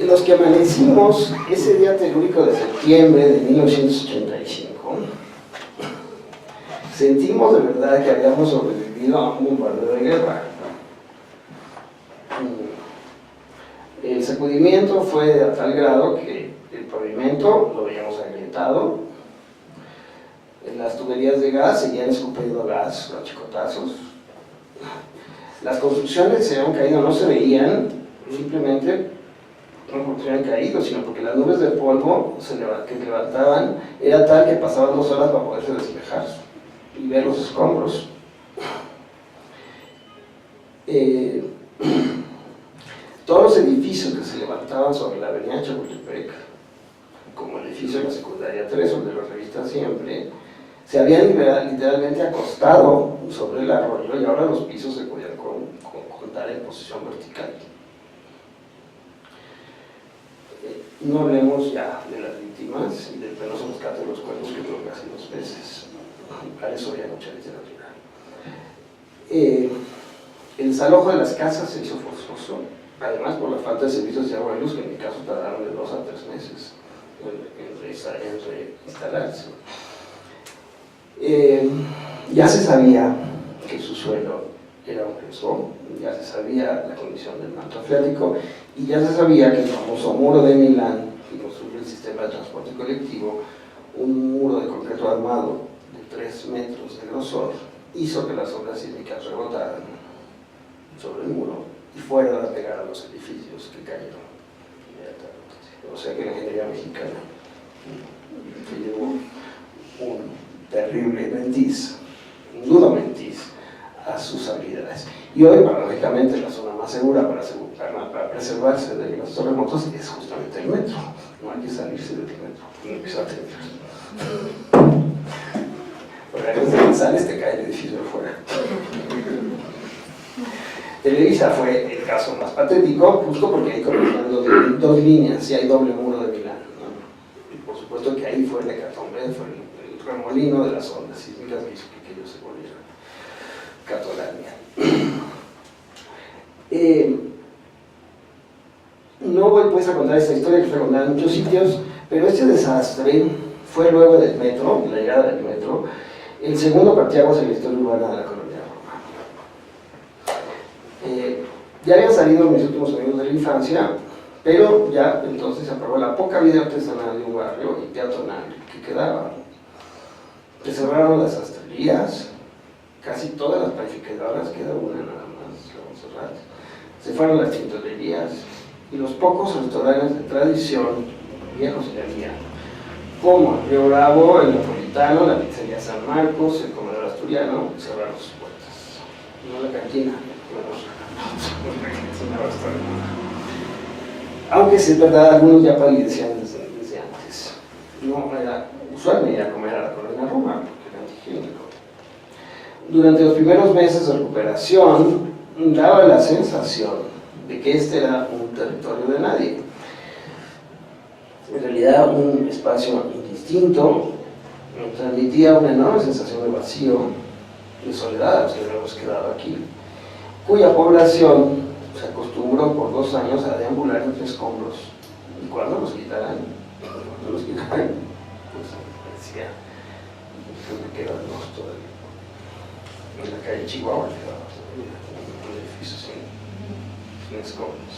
Los que amanecimos ese día telúrico de septiembre de 1985, sentimos de verdad que habíamos sobrevivido a un bombardeo de guerra. El sacudimiento fue a tal grado que el pavimento lo veíamos agrietado, las tuberías de gas seguían escupiendo gas a chicotazos, las construcciones se habían caído, no se veían, simplemente no porque se habían caído, sino porque las nubes de polvo que levantaban era tal que pasaban 2 horas para poderse despejar y ver los escombros. Todos los edificios que se levantaban sobre la avenida Chapultepec, como el edificio de la secundaria 3, donde lo revista siempre, se habían literalmente acostado sobre el arroyo y ahora los pisos se podían contar en posición vertical. No hablemos ya de las víctimas y del penoso rescate de los cuerpos, que creo casi 2 veces. Para eso había mucha literatura. El desalojo de las casas se hizo forzoso, además por la falta de servicios de agua y luz, que en mi caso tardaron de 2 a 3 meses en reinstalarse. Ya se sabía que su suelo era un riesgo, ya se sabía la condición del manto freático y ya se sabía que el famoso muro de Milán, que construyó el sistema de transporte colectivo, un muro de concreto armado de 3 metros de grosor, hizo que las ondas sísmicas rebotaran sobre el muro y fueran a pegar a los edificios que cayeron inmediatamente. O sea que la ingeniería mexicana se llevó un terrible mentiz, un duro mentiz a sus habilidades. Y hoy, paradójicamente, la zona más segura para preservarse de los terremotos es justamente el metro. No hay que salirse del metro, no hay que salirse. Porque antes de que sales te cae el edificio de fuera. Televisa fue el caso más patético, justo porque ahí corresponden 2 líneas y hay doble muro de Milán, ¿no? Y por supuesto que ahí fue el hecatombe, fue el remolino de las ondas sísmicas que hizo que aquello se volviera Catolania. No voy pues a contar esta historia, que fue contada en muchos sitios, pero este desastre fue luego del metro, la llegada del metro, el segundo parteaguas en la historia urbana de la colonia Roma. Ya habían salido mis últimos amigos de la infancia, pero ya entonces se aprobó la poca vida artesanal de un barrio y peatonal que quedaba. Se cerraron las sastrerías, casi todas las panificadoras, queda una nada más, la Montserrat. Se fueron las tintorerías y los pocos restaurantes de tradición viejos que había, como el Río Bravo, el Napolitano, la Pizzería San Marcos, el Comedor Asturiano, cerraron sus puertas. No la cantina, aunque sí es verdad, algunos ya palidecían desde antes. No era usual venir a comer a la colonia Roma, porque era antihigiénico. Durante los primeros meses de recuperación, daba la sensación de que este era un territorio de nadie. En realidad, un espacio indistinto transmitía una enorme sensación de vacío, de soledad a los que habíamos quedado aquí, cuya población se acostumbró por 2 años a deambular entre escombros. Y cuando los quitaran, pues parecía que quedan los todavía. En la calle Chihuahua quedaba un edificio sin escombros.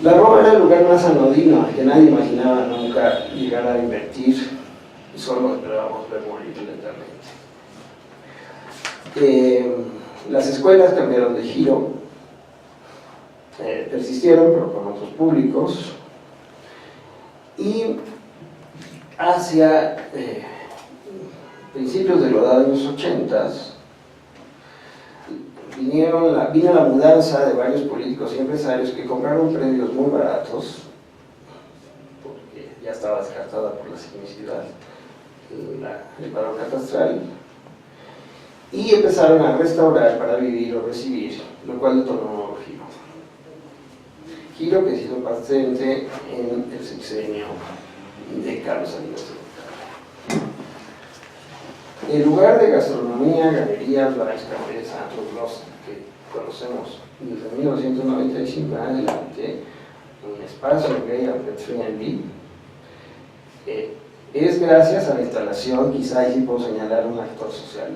La Roma era el lugar más anodino que nadie imaginaba nunca llegar a invertir y solo esperábamos ver morir lentamente. Las escuelas cambiaron de giro, persistieron pero con otros públicos, y hacia principios de los años 80 vino la mudanza de varios políticos y empresarios que compraron predios muy baratos, porque ya estaba descartada por la sismicidad el valor catastral, y empezaron a restaurar para vivir o recibir, lo cual detonó un nuevo giro que ha sido patente en el sexenio de Carlos Salinas de Gortari. El lugar de gastronomía, galerías, bares, cafés, antros, los que conocemos desde 1995 en adelante, un espacio gay friendly, es gracias a la instalación, quizá ahí sí puedo señalar un actor social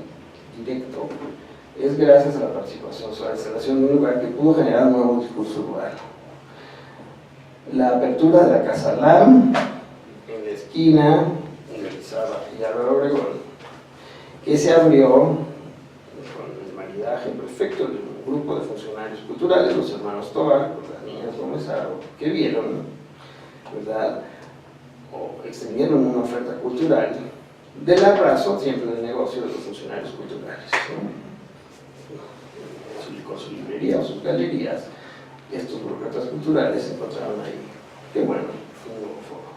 directo, es gracias a la participación, a la instalación de un lugar que pudo generar un nuevo discurso rural. La apertura de la Casa Lam, en la esquina, en Elizaba y Álvaro Obregón, que se abrió con el maridaje perfecto de un grupo de funcionarios culturales, los hermanos Tobar, con las niñas Gómez Aro, que vieron, ¿verdad?, o extendieron una oferta cultural del abrazo siempre del negocio de los funcionarios culturales, ¿no? Con su librería o sus galerías, estos burócratas culturales se encontraron ahí. Qué bueno, fue un nuevo foro.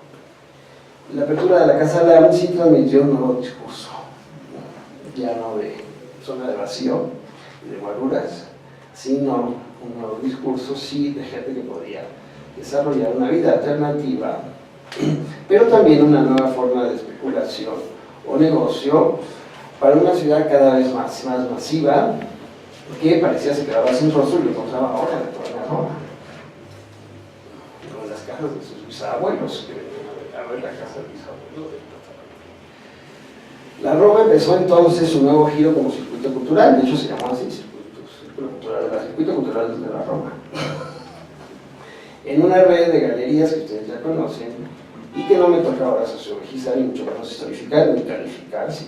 La apertura de la Casa Lam sí transmitió un nuevo discurso, ya no de zona de vacío y de guaruras, sino un nuevo discurso, sí, de gente que podía desarrollar una vida alternativa, pero también una nueva forma de especulación o negocio para una ciudad cada vez más masiva, que parecía se quedaba sin rostro y lo encontraba ahora en la colonia Roma, con las casas de sus bisabuelos, que venían a ver la casa del bisabuelo. La Roma empezó entonces su nuevo giro como circuito cultural, de hecho se llamó así, circuito cultural de la Roma, en una red de galerías que ustedes ya conocen y que no me toca ahora sociologizar y mucho menos historificar ni calificar, si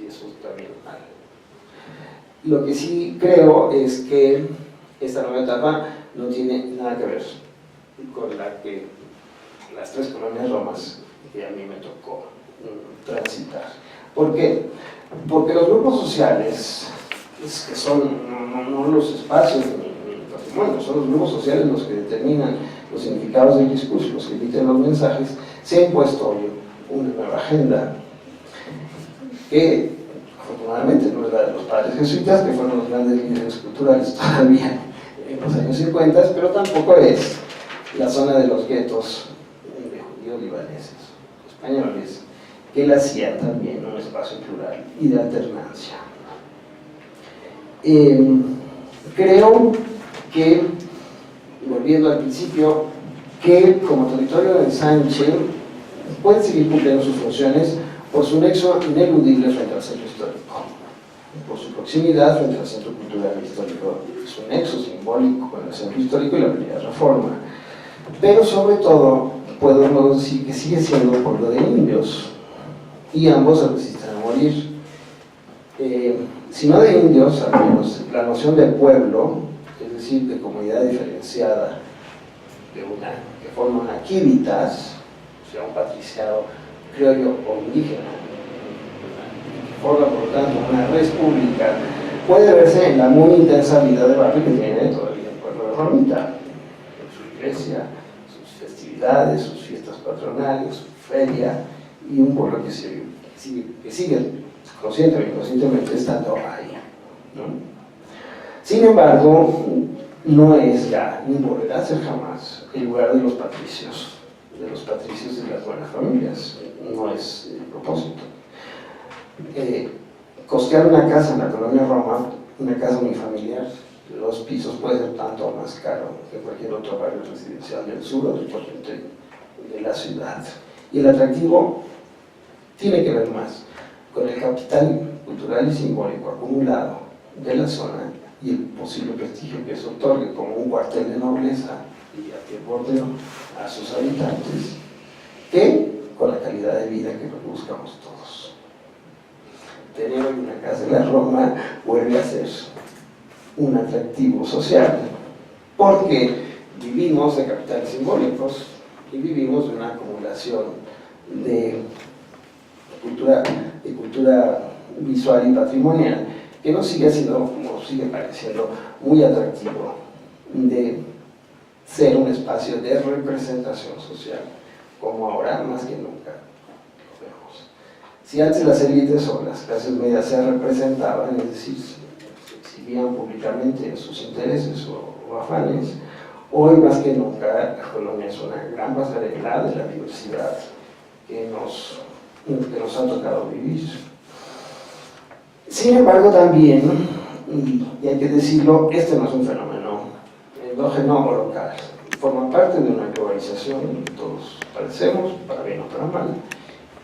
eso también mal. Lo que sí creo es que esta nueva etapa no tiene nada que ver con la que las tres colonias romas que a mí me tocó transitar. ¿Por qué? Porque los grupos sociales, que son no los espacios ni el patrimonio, son los grupos sociales los que determinan los significados del discurso, los que emiten los mensajes, se ha impuesto hoy una nueva agenda que afortunadamente no es la de los padres jesuitas, que fueron los grandes líderes culturales todavía en los años 50, pero tampoco es la zona de los guetos de judíos libaneses, españoles, que la hacían también un espacio plural y de alternancia. Creo que, volviendo al principio, que como territorio de ensanche puede seguir cumpliendo sus funciones por su nexo ineludible frente al centro histórico, por su proximidad frente al centro cultural histórico, su nexo simbólico con el centro histórico y la Avenida Reforma, pero sobre todo podemos decir que sigue siendo un pueblo de indios, y ambos se resisten a morir. Si no de indios, al menos la noción de pueblo, es decir, de comunidad diferenciada, que forma una quivitas, o sea, un patriciado criollo o indígena, que forma por lo tanto una res pública, puede verse en la muy intensa vida de barrio que tiene todavía el pueblo de Romita, en su iglesia, sus festividades, sus fiestas patronales, su feria, y un pueblo que sigue consciente o inconscientemente estando ahí, ¿no? Sin embargo, no es ya, ni volverá a ser jamás, el lugar de los patricios de las buenas familias, no es el propósito. Costear una casa en la colonia Roma, una casa unifamiliar de 2 pisos, puede ser tanto o más caro que cualquier otro barrio residencial del sur o del poniente de la ciudad. Y el atractivo tiene que ver más con el capital cultural y simbólico acumulado de la zona y el posible prestigio que eso otorgue como un cuartel de nobleza y a pie bordero a sus habitantes, que con la calidad de vida que buscamos todos. tener hoy una casa en la Roma vuelve a ser un atractivo social, porque vivimos de capitales simbólicos y vivimos de una acumulación de cultura visual y patrimonial que nos sigue siendo, nos sigue pareciendo muy atractivo de ser un espacio de representación social, como ahora más que nunca lo vemos. Si antes las élites o las clases medias se representaban, es decir, se exhibían públicamente sus intereses o afanes, hoy más que nunca la colonia es una gran pasarela de la diversidad que nos ha tocado vivir. Sin embargo, también, y hay que decirlo, este no es un fenómeno endógeno o local, forma parte de una globalización que todos padecemos, para bien o para mal,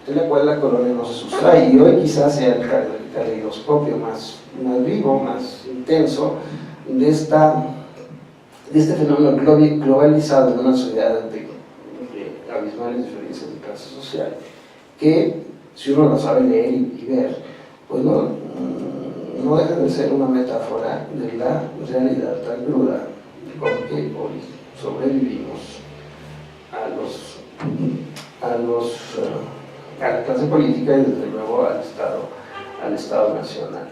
de la cual la colonia no se sustrae, y hoy quizás sea el caleidoscopio más vivo, más intenso de este fenómeno globalizado en una sociedad de abismales diferencias de clase social, que si uno lo sabe leer y ver, pues no deja de ser una metáfora de la realidad tan cruda con que hoy sobrevivimos a la clase política y desde luego al Estado nacional.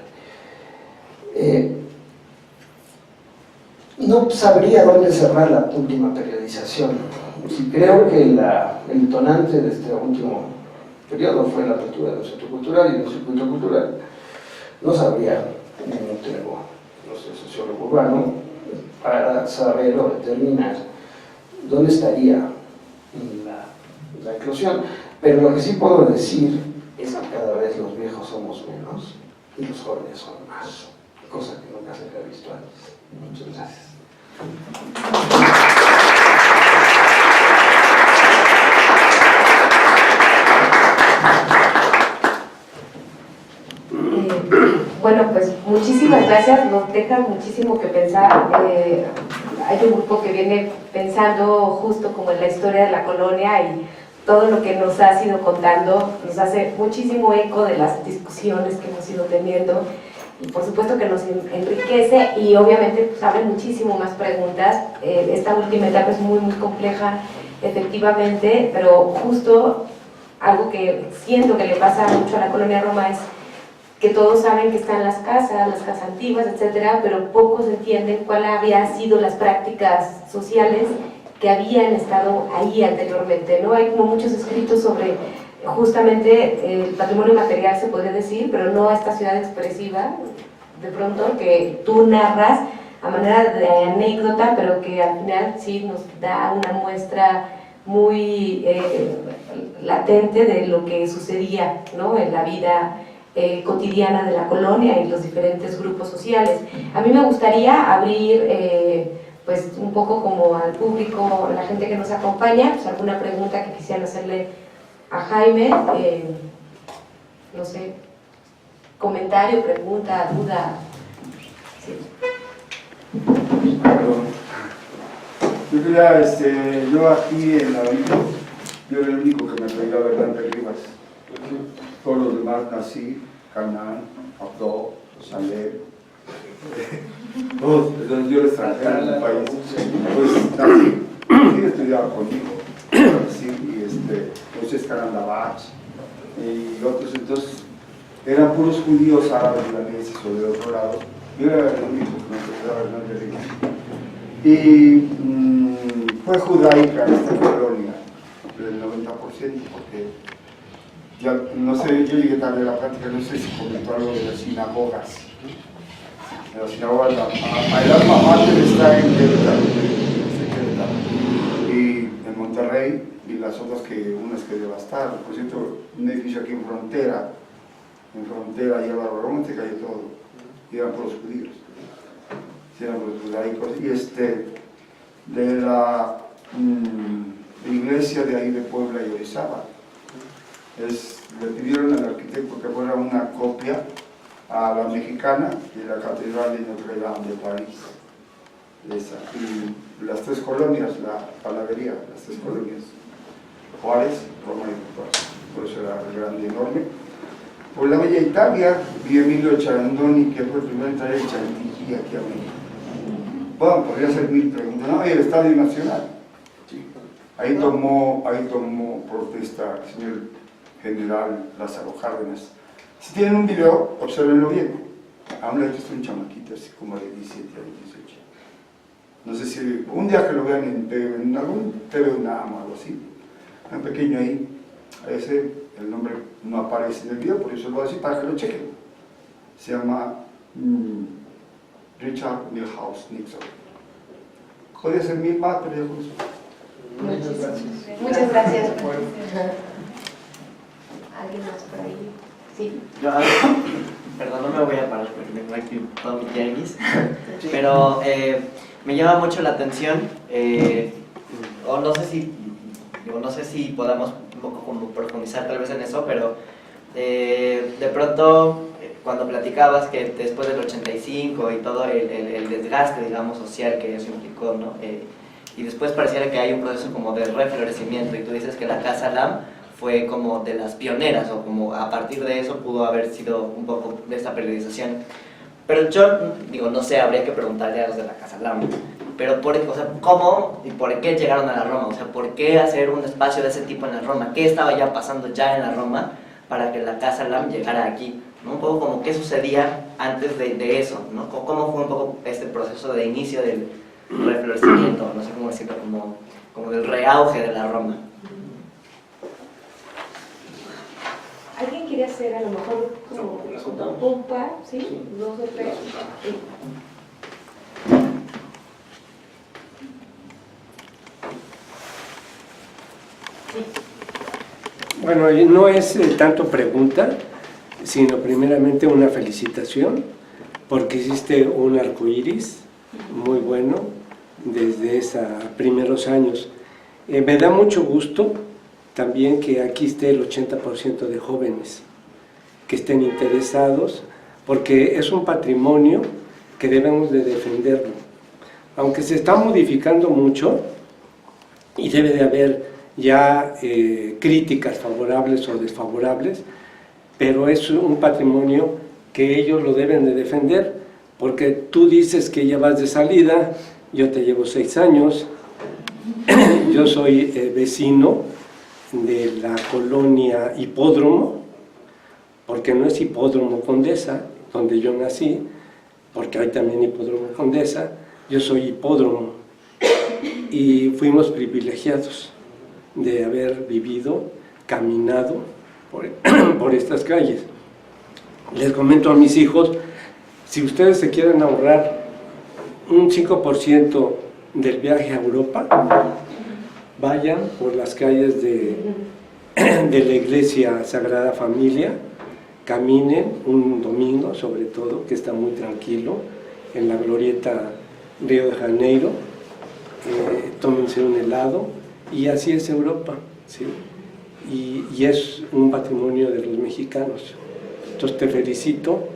No sabría dónde cerrar la última periodización. Sí, creo que el detonante de este último periodo fue la apertura de un centro cultural y de un circuito cultural. No sabría, no tengo, no soy sociólogo urbano, para saber o determinar dónde estaría la inclusión, pero lo que sí puedo decir es que cada vez los viejos somos menos y los jóvenes son más, cosa que nunca se había visto antes. Muchas gracias. Bueno, pues muchísimas gracias, nos deja muchísimo que pensar. Hay un grupo que viene pensando justo como en la historia de la colonia y todo lo que nos has ido contando nos hace muchísimo eco de las discusiones que hemos ido teniendo y por supuesto que nos enriquece y obviamente pues, abre muchísimo más preguntas. Esta última etapa es muy compleja efectivamente, pero justo algo que siento que le pasa mucho a la colonia Roma es que todos saben que están las casas antiguas, etcétera, pero pocos entienden cuál habían sido las prácticas sociales que habían estado ahí anteriormente, ¿no? Hay como muchos escritos sobre justamente el patrimonio material, se podría decir, pero no esta ciudad expresiva, de pronto, que tú narras a manera de anécdota, pero que al final sí nos da una muestra muy latente de lo que sucedía, ¿no? En la vida cotidiana de la colonia y los diferentes grupos sociales. A mí me gustaría abrir pues un poco como al público, a la gente que nos acompaña, pues alguna pregunta que quisieran hacerle a Jaime, no sé, comentario, pregunta, duda. Sí. Yo quería, yo aquí en la vida, yo era el único que me pedía Bernal Rivas. Todos los demás nací, Canaán, Abdó, Salem, todos, entonces yo el extranjero en un país, pues nací, estudiaba conmigo, sí, y José Escarandabach y otros, entonces eran puros judíos árabes, libaneses o de otro lado. Yo era el único que me pedía Bernal Rivas. Y fue judaica esta colonia, del 90%, porque ya, no sé, yo llegué tarde a la práctica, no sé si comentó algo de las sinagogas. De las sinagogas, el alma mater está en Querétaro, y en Monterrey, y las otras unas que devastaron. Por cierto, un edificio aquí en frontera, y Álvaro Roma se cayó todo, y eran por los judíos. Eran los judaicos, y de la iglesia de ahí de Puebla y Orizaba, le pidieron al arquitecto que fuera una copia a la mexicana de la catedral de Notre Dame de París, y las tres colonias, la panadería, las tres colonias, Juárez, Roma y Juárez, por eso era grande y enorme. por la bella Italia, vi a Emilio Charandoni, que fue el primer traer el chantilly aquí a México. Bueno, podría hacer 1000 preguntas. No, y el Estadio Nacional. Ahí tomó protesta el señor general Lázaro Cárdenas. Si tienen un video, observenlo bien. A un lado está un chamaquito así como de 17 a 18. No sé si un día que lo vean en algún TV UNAM o algo así. Un pequeño ahí. Ese, el nombre no aparece en el video, por eso lo voy a decir para que lo chequen. Se llama Richard Milhouse Nixon. Podría ser 1000 más, pero ya con eso. Muchas gracias. Muchas gracias. ¿Alguien más por ahí? Sí. Yo, perdón, no me voy a parar porque me voy aquí todo mi tianguis, pero me llama mucho la atención, o no sé si podamos un poco como profundizar tal vez en eso, pero de pronto cuando platicabas que después del 85 y todo el desgaste, digamos, social que eso implicó, ¿no? Y después pareciera que hay un proceso como de reflorecimiento, y tú dices que la Casa Lam fue como de las pioneras, o como a partir de eso pudo haber sido un poco de esta periodización. Pero yo, digo, no sé, habría que preguntarle a los de la Casa Lam, pero o sea, ¿cómo y por qué llegaron a la Roma? O sea, ¿por qué hacer un espacio de ese tipo en la Roma? ¿Qué estaba ya pasando ya en la Roma para que la Casa Lam llegara aquí? ¿No? Un poco como qué sucedía antes de eso, ¿no? ¿Cómo fue un poco este proceso de inicio del reflorecimiento, no sé cómo decirlo, como del reauge de la Roma? ¿Alguien quiere hacer a lo mejor como un par? ¿Sí? Sí. 2 o 3. Sí. Bueno, no es tanto pregunta, sino primeramente una felicitación, porque hiciste un arco iris muy bueno desde esos primeros años. Me da mucho gusto también que aquí esté el 80% de jóvenes que estén interesados, porque es un patrimonio que debemos de defenderlo. Aunque se está modificando mucho y debe de haber ya críticas favorables o desfavorables, pero es un patrimonio que ellos lo deben de defender, porque tú dices que ya vas de salida, yo te llevo 6 años, yo soy vecino de la colonia Hipódromo, porque no es Hipódromo Condesa, donde yo nací, porque hay también Hipódromo Condesa, yo soy Hipódromo, y fuimos privilegiados de haber vivido, caminado por estas calles. Les comento a mis hijos, si ustedes se quieren ahorrar un 5% del viaje a Europa, vayan por las calles de la Iglesia Sagrada Familia, caminen un domingo sobre todo, que está muy tranquilo, en la glorieta Río de Janeiro, tómense un helado, y así es Europa, ¿sí? Y es un patrimonio de los mexicanos. Entonces te felicito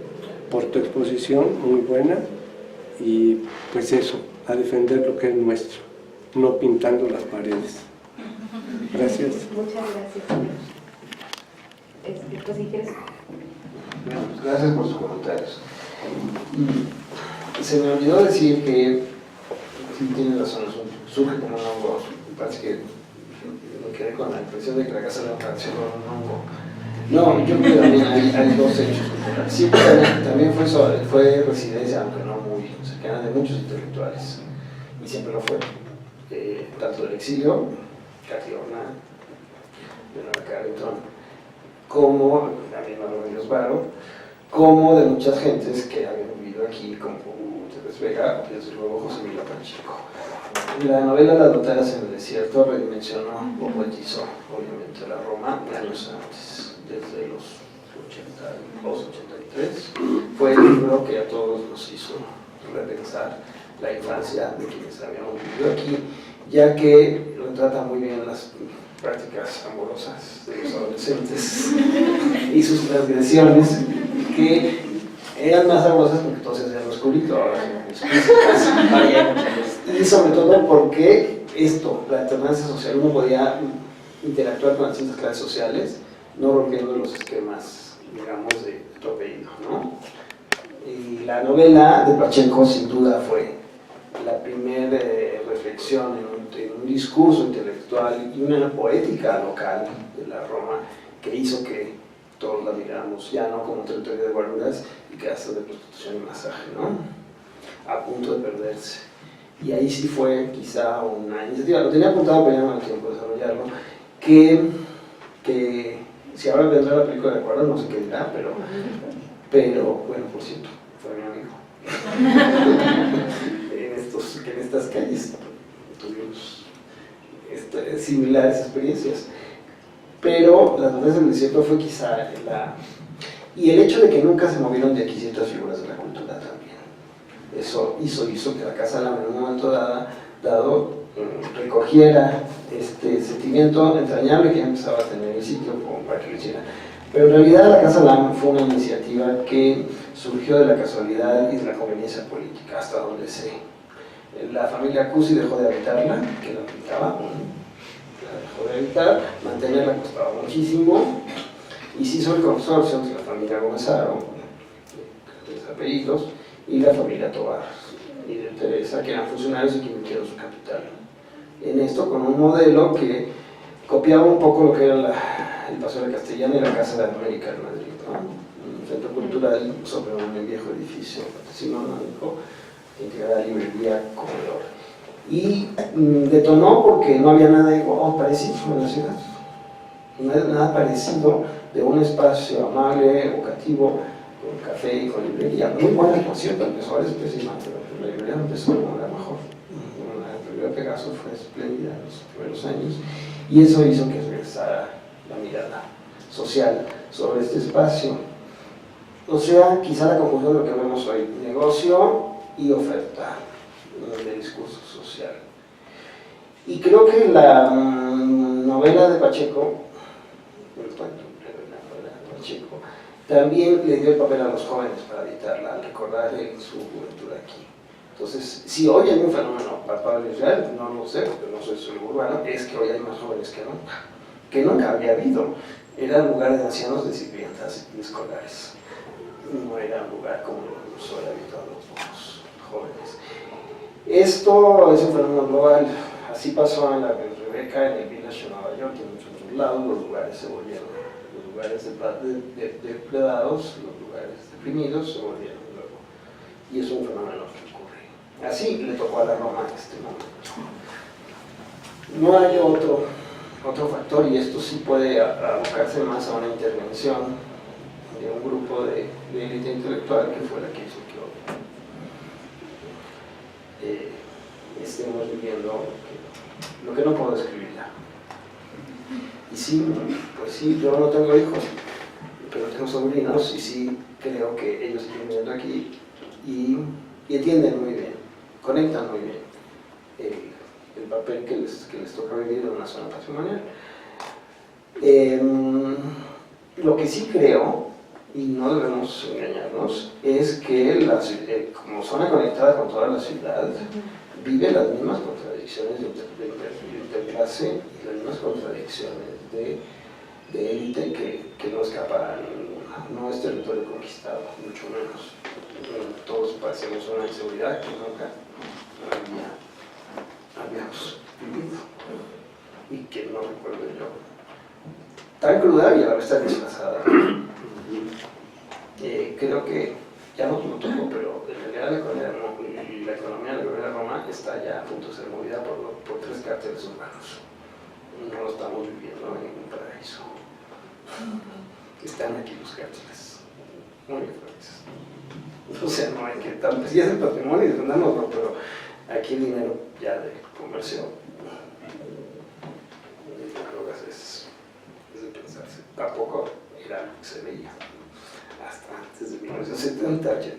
por tu exposición, muy buena, y pues eso, a defender lo que es nuestro, no pintando las paredes. Gracias. Muchas gracias. Pues si quieres. Bueno, pues gracias por sus comentarios. Se me olvidó decir que sí tiene razón, surge como un hongo. Me parece que me quedé con la impresión de que la Casa de la Canción era un hongo. No, yo creo que también hay 2 hechos culturales. Sí, también fue residencia, aunque no muy cercana, de muchos intelectuales, y siempre lo fue, tanto del exilio, Cationa, Leonora Carrington, como también Manuel Osvaro, como de muchas gentes que habían vivido aquí, como Teres Vega, y desde luego José Emilio Pacheco. La novela Las Notaras en el Desierto redimensionó o poetizó, obviamente, la Roma años antes, desde los 82, 83. Fue el libro que a todos nos hizo repensar la infancia de quienes habíamos vivido aquí, ya que retrata muy bien las prácticas amorosas de los adolescentes y sus transgresiones, que eran más amorosas porque entonces eran oscurito, ahora son explícitas. Y sobre todo porque la alternancia social, uno podía interactuar con las distintas clases sociales, no rompiendo los esquemas digamos, de tu apellido, ¿no? Y la novela de Pacheco sin duda fue la primera reflexión en un discurso intelectual y una poética local de la Roma que hizo que todos la miráramos ya no como territorio de guaruras y casas de prostitución y masaje, ¿no? A punto de perderse. Y ahí sí fue quizá una iniciativa, lo tenía apuntado pero ya no me dio tiempo de desarrollarlo, que si ahora vendrá la película de acuerdo, no sé qué dirá, pero bueno, por cierto, fue mi amigo. En estas calles tuvimos similares experiencias. Pero Las Batallas del Desierto fue quizá y el hecho de que nunca se movieron de aquí ciertas figuras de la cultura también. Eso hizo que la Casa Lam en un momento dado recogiera este sentimiento entrañable que ya empezaba a tener el sitio como para que lo hiciera. Pero en realidad la Casa Lam fue una iniciativa que surgió de la casualidad y de la conveniencia política, hasta donde sé. La familia Cusi dejó de habitarla, que la habitaba, la dejó de habitar, mantenerla costaba muchísimo, y se hizo el consorcio entre la familia Gómez Aro, los apellidos, y la familia Tobar y de Teresa, que eran funcionarios y que metieron su capital en esto, con un modelo que copiaba un poco lo que era el Paseo de Castellana y la Casa de América en Madrid, ¿no? Un centro cultural sobre un viejo edificio decimonónico que integraba librería, comedor. Y detonó porque no había nada igual, parecido en la ciudad. Nada parecido de un espacio amable, educativo, con café y con librería. Muy buena, por cierto, empezó a ser pésima, pero la librería empezó como la mejor. La librería Pegaso fue espléndida en los primeros años y eso hizo que regresara la mirada social sobre este espacio. O sea, quizá la conjunción de lo que vemos hoy, negocio y oferta de discurso social. Y creo que la novela de Pacheco, también le dio el papel a los jóvenes para editarla, al recordar su juventud aquí. Entonces, si hoy hay un fenómeno palpable real, no lo sé, porque no soy urbano, es que hoy hay más jóvenes que nunca había habido. Era un lugar de ancianos, de sirvientas y de escolares. No era un lugar como lo suele habitar los pocos jóvenes. Esto es un fenómeno global. Así pasó en la Rebeca, en el Village de Nueva York y en muchos otros lados. Los lugares se volvieron los lugares depredados, los lugares deprimidos se volvieron luego. Y es un fenómeno que ocurre. Así le tocó a la Roma en este momento. No hay otro factor, y esto sí puede abocarse más a una intervención de un grupo de élite intelectual que fue la que hizo que hoy estemos viviendo lo que no puedo describir ya. Y sí, pues sí, yo no tengo hijos, pero tengo sobrinos y sí creo que ellos están viviendo aquí y entienden muy bien, conectan muy bien el papel que les toca vivir en una zona patrimonial. Lo que sí creo, y no debemos engañarnos, es que como zona conectada con toda la ciudad, vive las mismas contradicciones de interclase y las mismas contradicciones de élite que no escapa a ninguna. No es territorio conquistado, mucho menos. Todos padecemos una inseguridad que nunca habíamos vivido y que no recuerdo yo. Tan cruda y a la vez tan disfrazada. Creo que ya no lo toco, pero en realidad la economía de la Primera Roma está ya a punto de ser movida por tres cárteles urbanos. No lo estamos viviendo en ningún paraíso. Están aquí los cárteles, muy fuertes. O sea, no hay que tal vez ya es el patrimonio y defendámoslo, pero aquí el dinero ya de comercio de drogas es de pensarse. Tampoco era lo que se veía hasta antes de 1970, 80.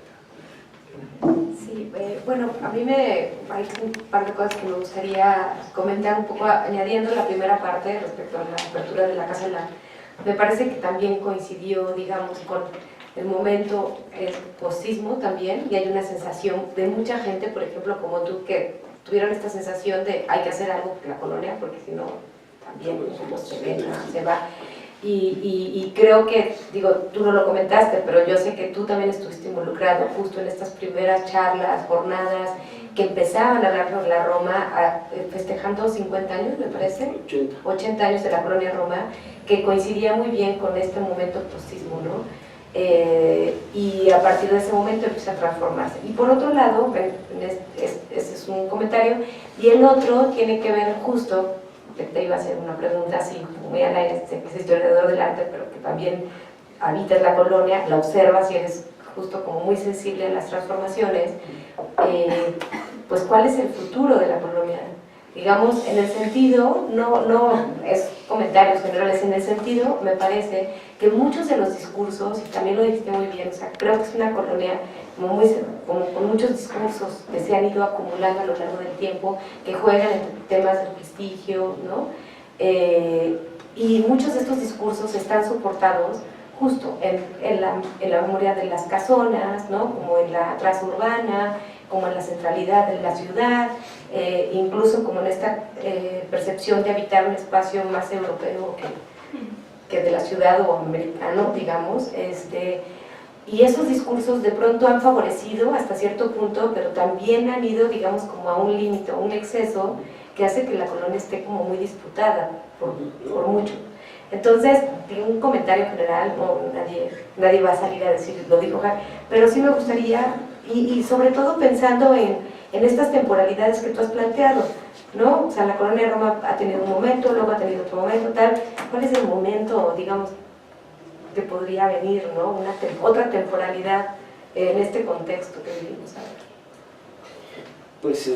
Sí, bueno, a mí hay un par de cosas que me gustaría comentar un poco, añadiendo la primera parte respecto a la apertura de la Casa Lam. Me parece que también coincidió, digamos, con el momento post-sismo también, y hay una sensación de mucha gente, por ejemplo, como tú, que tuvieron esta sensación de hay que hacer algo por la colonia, porque si no, también se va. y creo que, digo, tú no lo comentaste, pero yo sé que tú también estuviste involucrado justo en estas primeras charlas, jornadas que empezaban a hablar sobre la Roma, festejando 50 años, me parece, 80 años de la colonia Roma, que coincidía muy bien con este momento postismo, ¿no? Y a partir de ese momento empieza a transformarse. Y por otro lado, ese es un comentario, y el otro tiene que ver justo, te iba a hacer una pregunta así, muy al aire, sé que es historiador del arte, pero que también habitas la colonia, la observas y eres justo como muy sensible a las transformaciones, pues ¿cuál es el futuro de la colonia? Digamos, en el sentido, no es comentarios generales, en el sentido, me parece que muchos de los discursos, y también lo dijiste muy bien, o sea, creo que es una colonia como con muchos discursos que se han ido acumulando a lo largo del tiempo, que juegan en temas del prestigio, ¿no? Y muchos de estos discursos están soportados justo en la memoria de las casonas, ¿no? Como en la traza urbana, como en la centralidad de la ciudad, incluso como en esta percepción de habitar un espacio más europeo que de la ciudad o americano, digamos, y esos discursos de pronto han favorecido hasta cierto punto, pero también han ido, digamos, como a un límite, a un exceso, que hace que la colonia esté como muy disputada por mucho. Entonces, un comentario general, no, nadie va a salir a decir, lo dijo Jaime, pero sí me gustaría, y sobre todo pensando en estas temporalidades que tú has planteado, ¿no? O sea, la colonia Roma ha tenido un momento, luego ha tenido otro momento, tal. ¿Cuál es el momento, digamos, que podría venir, ¿no? Otra temporalidad en este contexto que vivimos ahora? Pues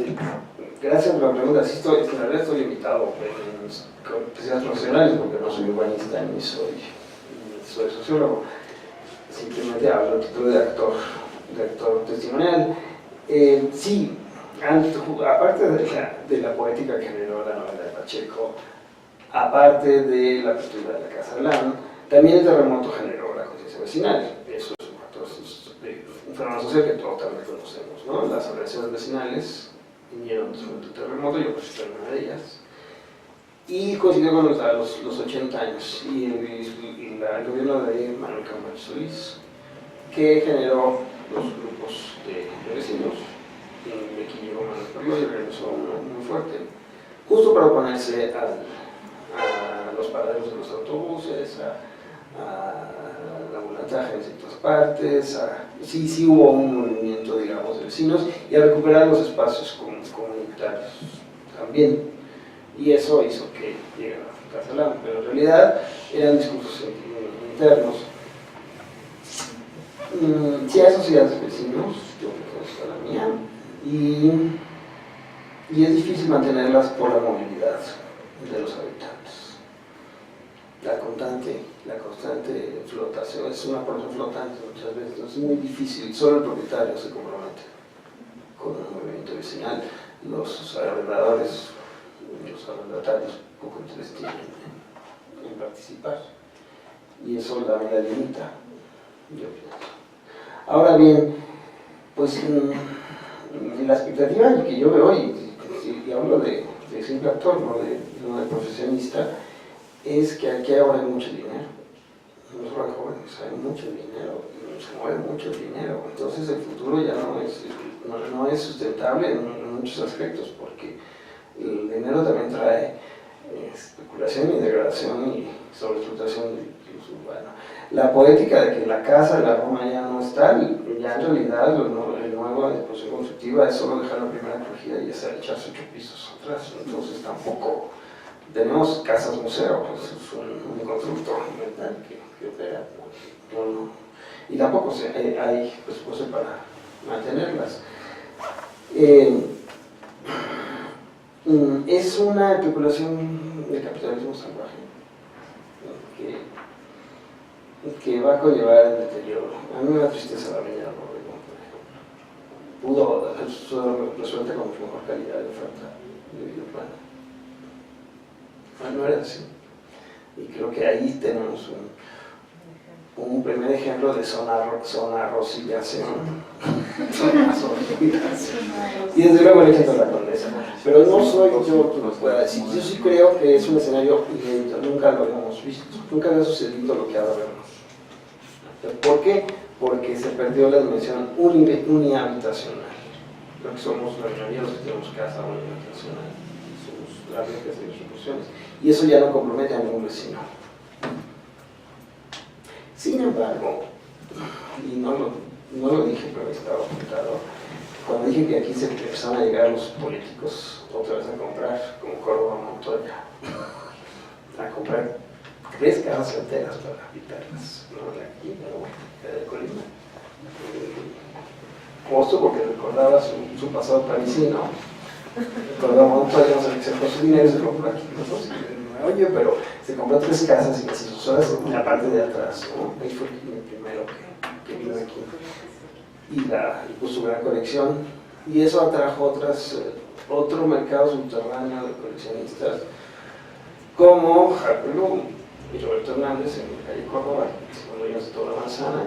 gracias por la pregunta. Sí, en realidad estoy limitado en capacidades profesionales porque no soy urbanista ni soy sociólogo. Simplemente hablo a título de actor testimonial. Sí, aparte de la poética que generó la novela de Pacheco, aparte de la apertura de la Casa Blanca, también el terremoto generó la conciencia vecinal. Eso es un factor, un fenómeno social que todos también conocemos, ¿no? Las organizaciones vecinales vinieron después del terremoto, yo participé en una de ellas, y coincidió con los 80 años, y el gobierno de Manuel Camacho Solís, que generó los grupos de vecinos, y aquí llegó Manuel Perlo y organizó uno muy fuerte, justo para oponerse a los paraderos de los autobuses, al ambulataje en ciertas partes, sí hubo un movimiento, digamos, de vecinos, y a recuperar los espacios comunitarios también, y eso hizo que llegara a Casa Blanca, pero en realidad eran discursos internos. Sí hay sociedades de vecinos, yo pertenezco a la mía, y es difícil mantenerlas por la movilidad de los habitantes. La constante flotación, es una población flotante muchas veces, es muy difícil, solo el propietario se compromete con un movimiento vecinal, los arrendatarios poco interés tienen en participar, y eso también la limita, yo pienso. Ahora bien, pues la expectativa que yo veo, y hablo de simple actor, no de profesionista, es que aquí ahora hay mucho dinero. Nosotros jóvenes hay mucho dinero, y se mueve mucho dinero, entonces el futuro ya no es sustentable en muchos aspectos, porque el dinero también trae especulación y degradación y sobreexplotación del uso urbano. La poética de que la casa de la Roma ya no está, ya en realidad el nuevo de producción constructiva es solo dejar la primera crujida y echarse 8 pisos atrás, entonces tampoco tenemos casas museo, pues es un constructor que opera, y tampoco hay presupuesto para mantenerlas. Es una especulación de capitalismo salvaje que va a conllevar el deterioro. A mí me da tristeza la avenida Obregón, por ejemplo. Pudo ser resuelta con mejor calidad de oferta de vida urbana. No era así. Y creo que ahí tenemos un primer ejemplo de zona rosillación Y desde luego el ejemplo de la Condesa. Pero no soy yo quien lo pueda decir. Yo sí creo que es un escenario inédito, nunca lo habíamos visto, nunca había sucedido lo que ahora vemos. ¿Por qué? Porque se perdió la dimensión unihabitacional. Creo que somos la mayoría los que tenemos casa unihabitacional, somos las reglas de distribuciones, y eso ya no compromete a ningún vecino. Sin embargo, y no lo dije, pero estaba apuntado, cuando dije que aquí se empezaron a llegar los políticos otra vez a comprar, como Córdoba, Montoya, a comprar 3 casas enteras para habitarlas, no de aquí, pero de Colima. Mosto porque recordaba su pasado parisino, recordaba Montoya, no sé qué se con su dinero, se compró aquí, ¿no? Oye, pero se compró 3 casas y las hizo solas en la parte de atrás, ¿no? Ahí fue el primero que vino aquí. Y puso su gran colección, y eso atrajo otro mercado subterráneo de coleccionistas, como Harper Bloom y Roberto Hernández en la calle Córdoba, cuando ellos de toda la manzana,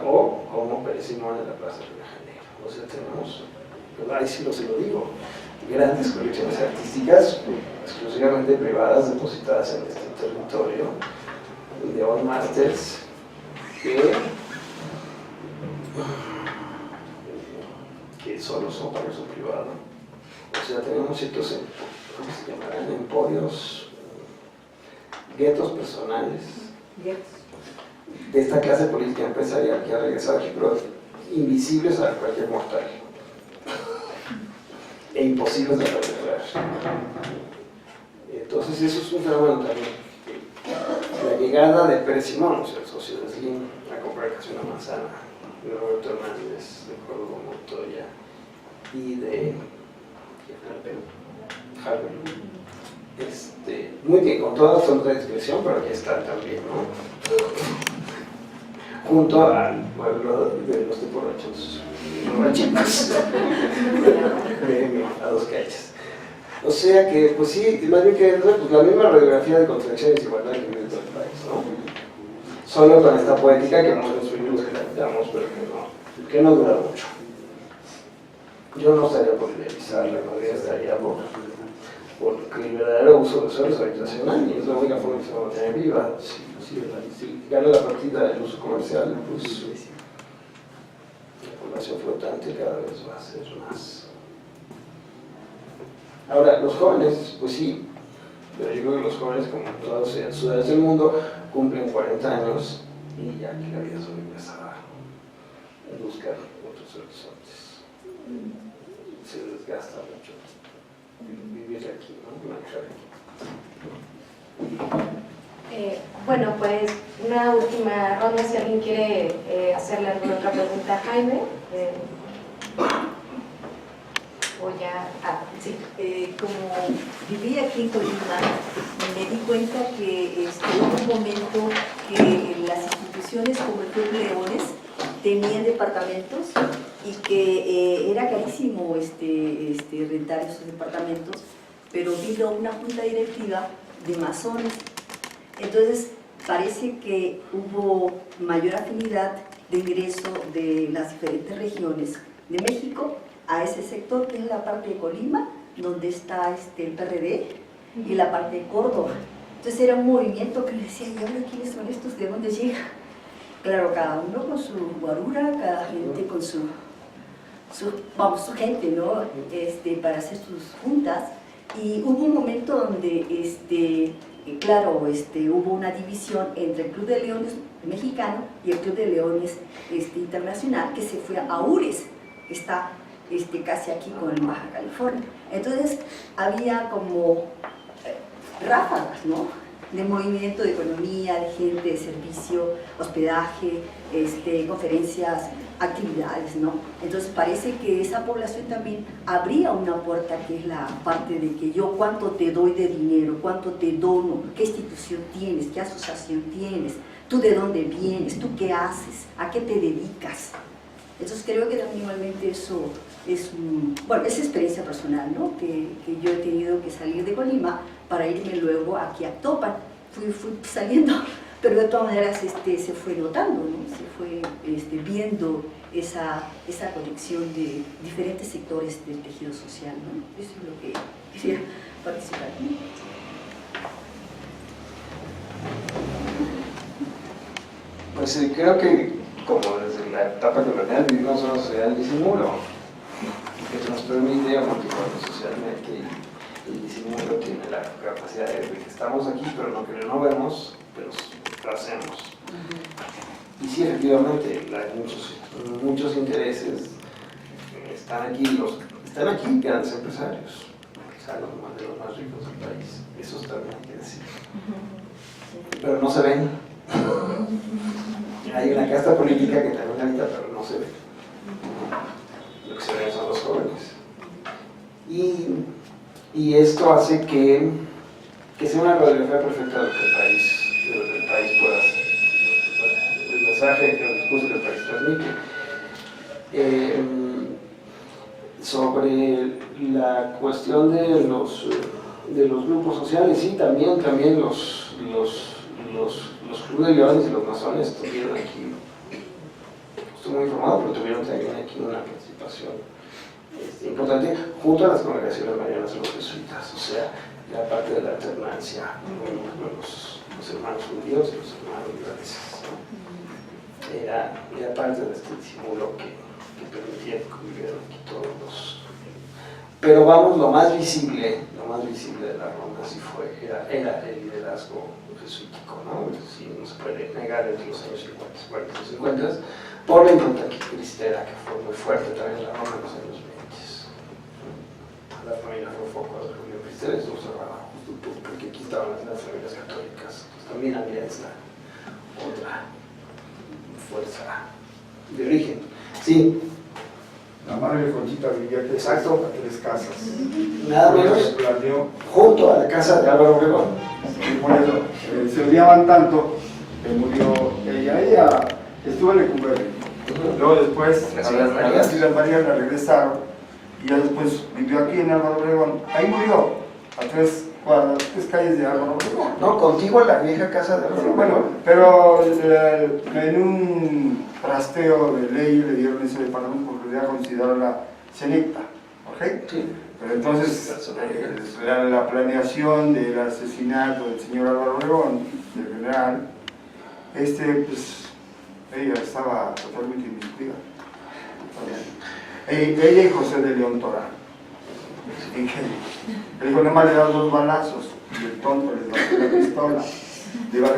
o como Pérez Simón en la Plaza de Río de Janeiro. O sea, tenemos, ahí sí se lo digo, grandes colecciones artísticas, exclusivamente privadas, depositadas en este territorio, de Old Masters, que solo son para uso privado. O sea, tenemos ciertos, ¿cómo se llamarán? Emporios, guetos personales de esta clase política empresarial que ha regresado aquí, pero invisibles a cualquier mortal e imposibles de recuperar. Entonces eso es un fenómeno también. La llegada de Pérez Simón, o sea, el socio de Slim, a comprar casi una manzana, de Roberto Hernández, de Córdoba, Montoya y de Harvey. Muy bien, con toda absoluta discreción, pero aquí están también, ¿no? Junto al pueblo de los borrachos, borrachitos, a 2 calles. O sea que, pues sí, más bien que pues, la misma radiografía de contradicción y desigualdad que vive todo el país, ¿no? Solo con esta poética que hemos construido los que la quitamos, pero que no dura mucho. Yo no estaría por idealizarla, no estaría por el verdadero uso de suelos habitacional, y es la única forma que se va a mantener viva. Si gana la partida del uso comercial, pues la población flotante cada vez va a ser más. Ahora, los jóvenes, pues sí, pero yo creo que los jóvenes, como todas las ciudades del mundo, cumplen 40 años y ya que la vida solo empezaba a buscar otros horizontes. Se desgasta mucho vivir aquí, ¿no? Manejar aquí. Bueno, pues una última ronda, si alguien quiere hacerle alguna otra pregunta a Jaime. O ya, sí. Como viví aquí en Colima, me di cuenta que hubo un momento que las instituciones como el Club Leones tenían departamentos y que era carísimo rentar esos departamentos, pero vino una junta directiva de masones. Entonces parece que hubo mayor afinidad de ingreso de las diferentes regiones de México a ese sector, que es la parte de Colima, donde está el PRD, y la parte de Córdoba. Entonces era un movimiento que le decía, ¿y ahora quiénes son estos? ¿De dónde llegan? Claro, cada uno con su guarura, cada gente con su gente, ¿no? Para hacer sus juntas. Y hubo un momento donde, claro, hubo una división entre el Club de Leones mexicano y el Club de Leones internacional, que se fue a URES, que está casi aquí con el Baja California. Entonces había como ráfagas, ¿no?, de movimiento, de economía, de gente, de servicio, hospedaje, conferencias, actividades, ¿no? Entonces parece que esa población también abría una puerta, que es la parte de que yo cuánto te doy de dinero, cuánto te dono, qué institución tienes, qué asociación tienes, tú de dónde vienes, tú qué haces, a qué te dedicas. Entonces creo que también igualmente eso es es experiencia personal, ¿no?, que yo he tenido que salir de Colima para irme luego aquí a Topan. Fui saliendo pero de todas maneras se fue notando, ¿no? Se fue viendo esa conexión de diferentes sectores del tejido social, ¿no? Eso es lo que quisiera participar, ¿no? Pues creo que, como desde la etapa colonial, vivimos una sociedad del disimulo, que nos permite amortiguarnos socialmente, y el disimulo tiene la capacidad de que estamos aquí, pero no vemos, pero lo hacemos. Y sí, efectivamente, muchos intereses están aquí grandes empresarios, quizá los más ricos del país, eso también hay que decir. Pero no se ven. Hay una casta política que también habita, pero no se ve. Lo que se ven son los jóvenes. Y esto hace que sea una radiografía perfecta de lo que el país pueda hacer. El mensaje, el discurso que el país transmite. Sobre la cuestión de los grupos sociales, sí, también los clubes de leones y los masones tuvieron aquí, estoy muy informado, pero tuvieron también aquí una participación importante junto a las congregaciones marianas de los jesuitas, o sea, la parte de la alternancia con los hermanos judíos y los hermanos libaneses, ¿no? Era parte de este disimulo que permitía que convivieran aquí todos los... Pero vamos, lo más visible de la ronda sí era el liderazgo jesuítico, ¿no? Sí, no se puede negar entre los años 40 y 50, por la impronta cristera que fue muy fuerte también en la ronda en los años 20. La familia fue un foco de reunión cristera, eso se cerraba justo porque aquí estaban las familias católicas. Entonces también había esta otra fuerza de origen. Sí. La madre de Conchita vivía aquí, Exacto, a 3 casas. Nada menos Planeó, junto a la casa de Álvaro Obregón. y por eso se odiaban tanto que murió ella. Ella estuvo en Lecumberri. Luego después a las Islas Marías la regresaron y ya después vivió aquí en Álvaro Obregón. Ahí murió, a 3 calles de Álvaro Obregón. No, contigo a la vieja casa de Álvaro Obregón. Bueno, pero en un trasteo de ley le dieron ese departamento porque ya consideraron la selecta, ¿ok? Sí. Pero entonces la planeación del asesinato del señor Álvaro Obregón, del general, pues ella estaba totalmente inmiscuida. Ella y José de León Torán. El hijo nomás le daba 2 balazos y el tonto les bajó la pistola.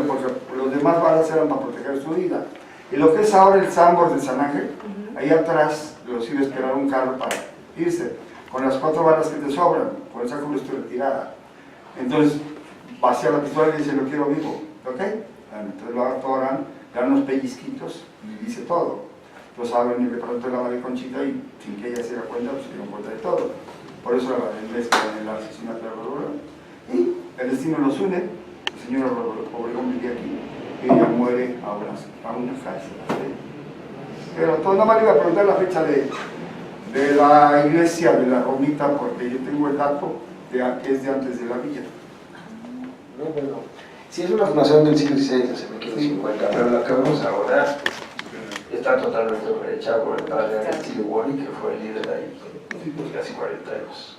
Porque los demás balas eran para proteger su vida. Y lo que es ahora el Sambor de San Ángel, ahí atrás los iba a esperar un carro para irse, con las 4 balas que te sobran, con esa estoy retirada. Entonces vacía la pistola y dice, lo quiero vivo, ¿ok? Entonces lo atoran, le dan unos pellizquitos y dice todo. Los abren el departamento de la madre Conchita y sin que ella se diera cuenta, pues se dieron cuenta de todo. Por eso la mezcla en el asesinato de Álvaro Obregón. Y el destino los une, el señor Obregón vivía aquí, y ella muere a una cárcel. ¿Sí? Pero todo nada más le iba a preguntar la fecha de la iglesia de la Romita, porque yo tengo el dato que es de antes de la villa. No, bueno, sí es una fundación del siglo XVI, hace 1550, pero la que vemos ahora está totalmente hecha por el padre Aristide Wally, que fue el líder ahí por casi 40 años.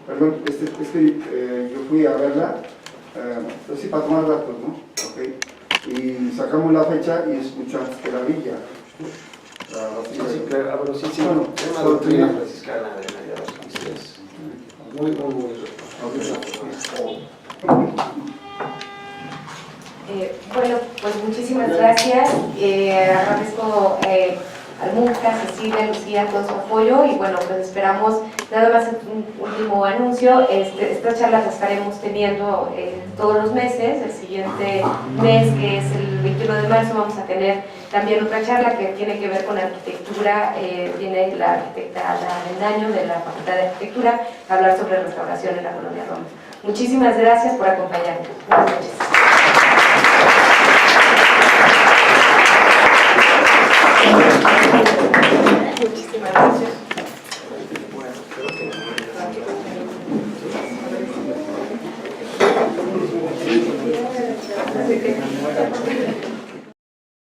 Perdón, es que yo fui a verla, así para tomar datos, ¿no? Okay. Y sacamos la fecha y es mucho antes que la villa. Sí, claro, pero sí, bueno, es una doctrina franciscana de mediados cristianos. Muy bueno, pues muchísimas gracias. Agradezco al MUCA, Cecilia, Lucía, todo su apoyo y bueno, pues esperamos, nada más un último anuncio, estas charlas las estaremos teniendo todos los meses. El siguiente mes, que es el 21 de marzo, vamos a tener también otra charla que tiene que ver con arquitectura. Viene la arquitecta Ana Bendaño de la Facultad de Arquitectura a hablar sobre restauración en la Colonia Roma. Muchísimas gracias por acompañarnos. Buenas noches. Muchísimas gracias. Bueno, creo que... Así que,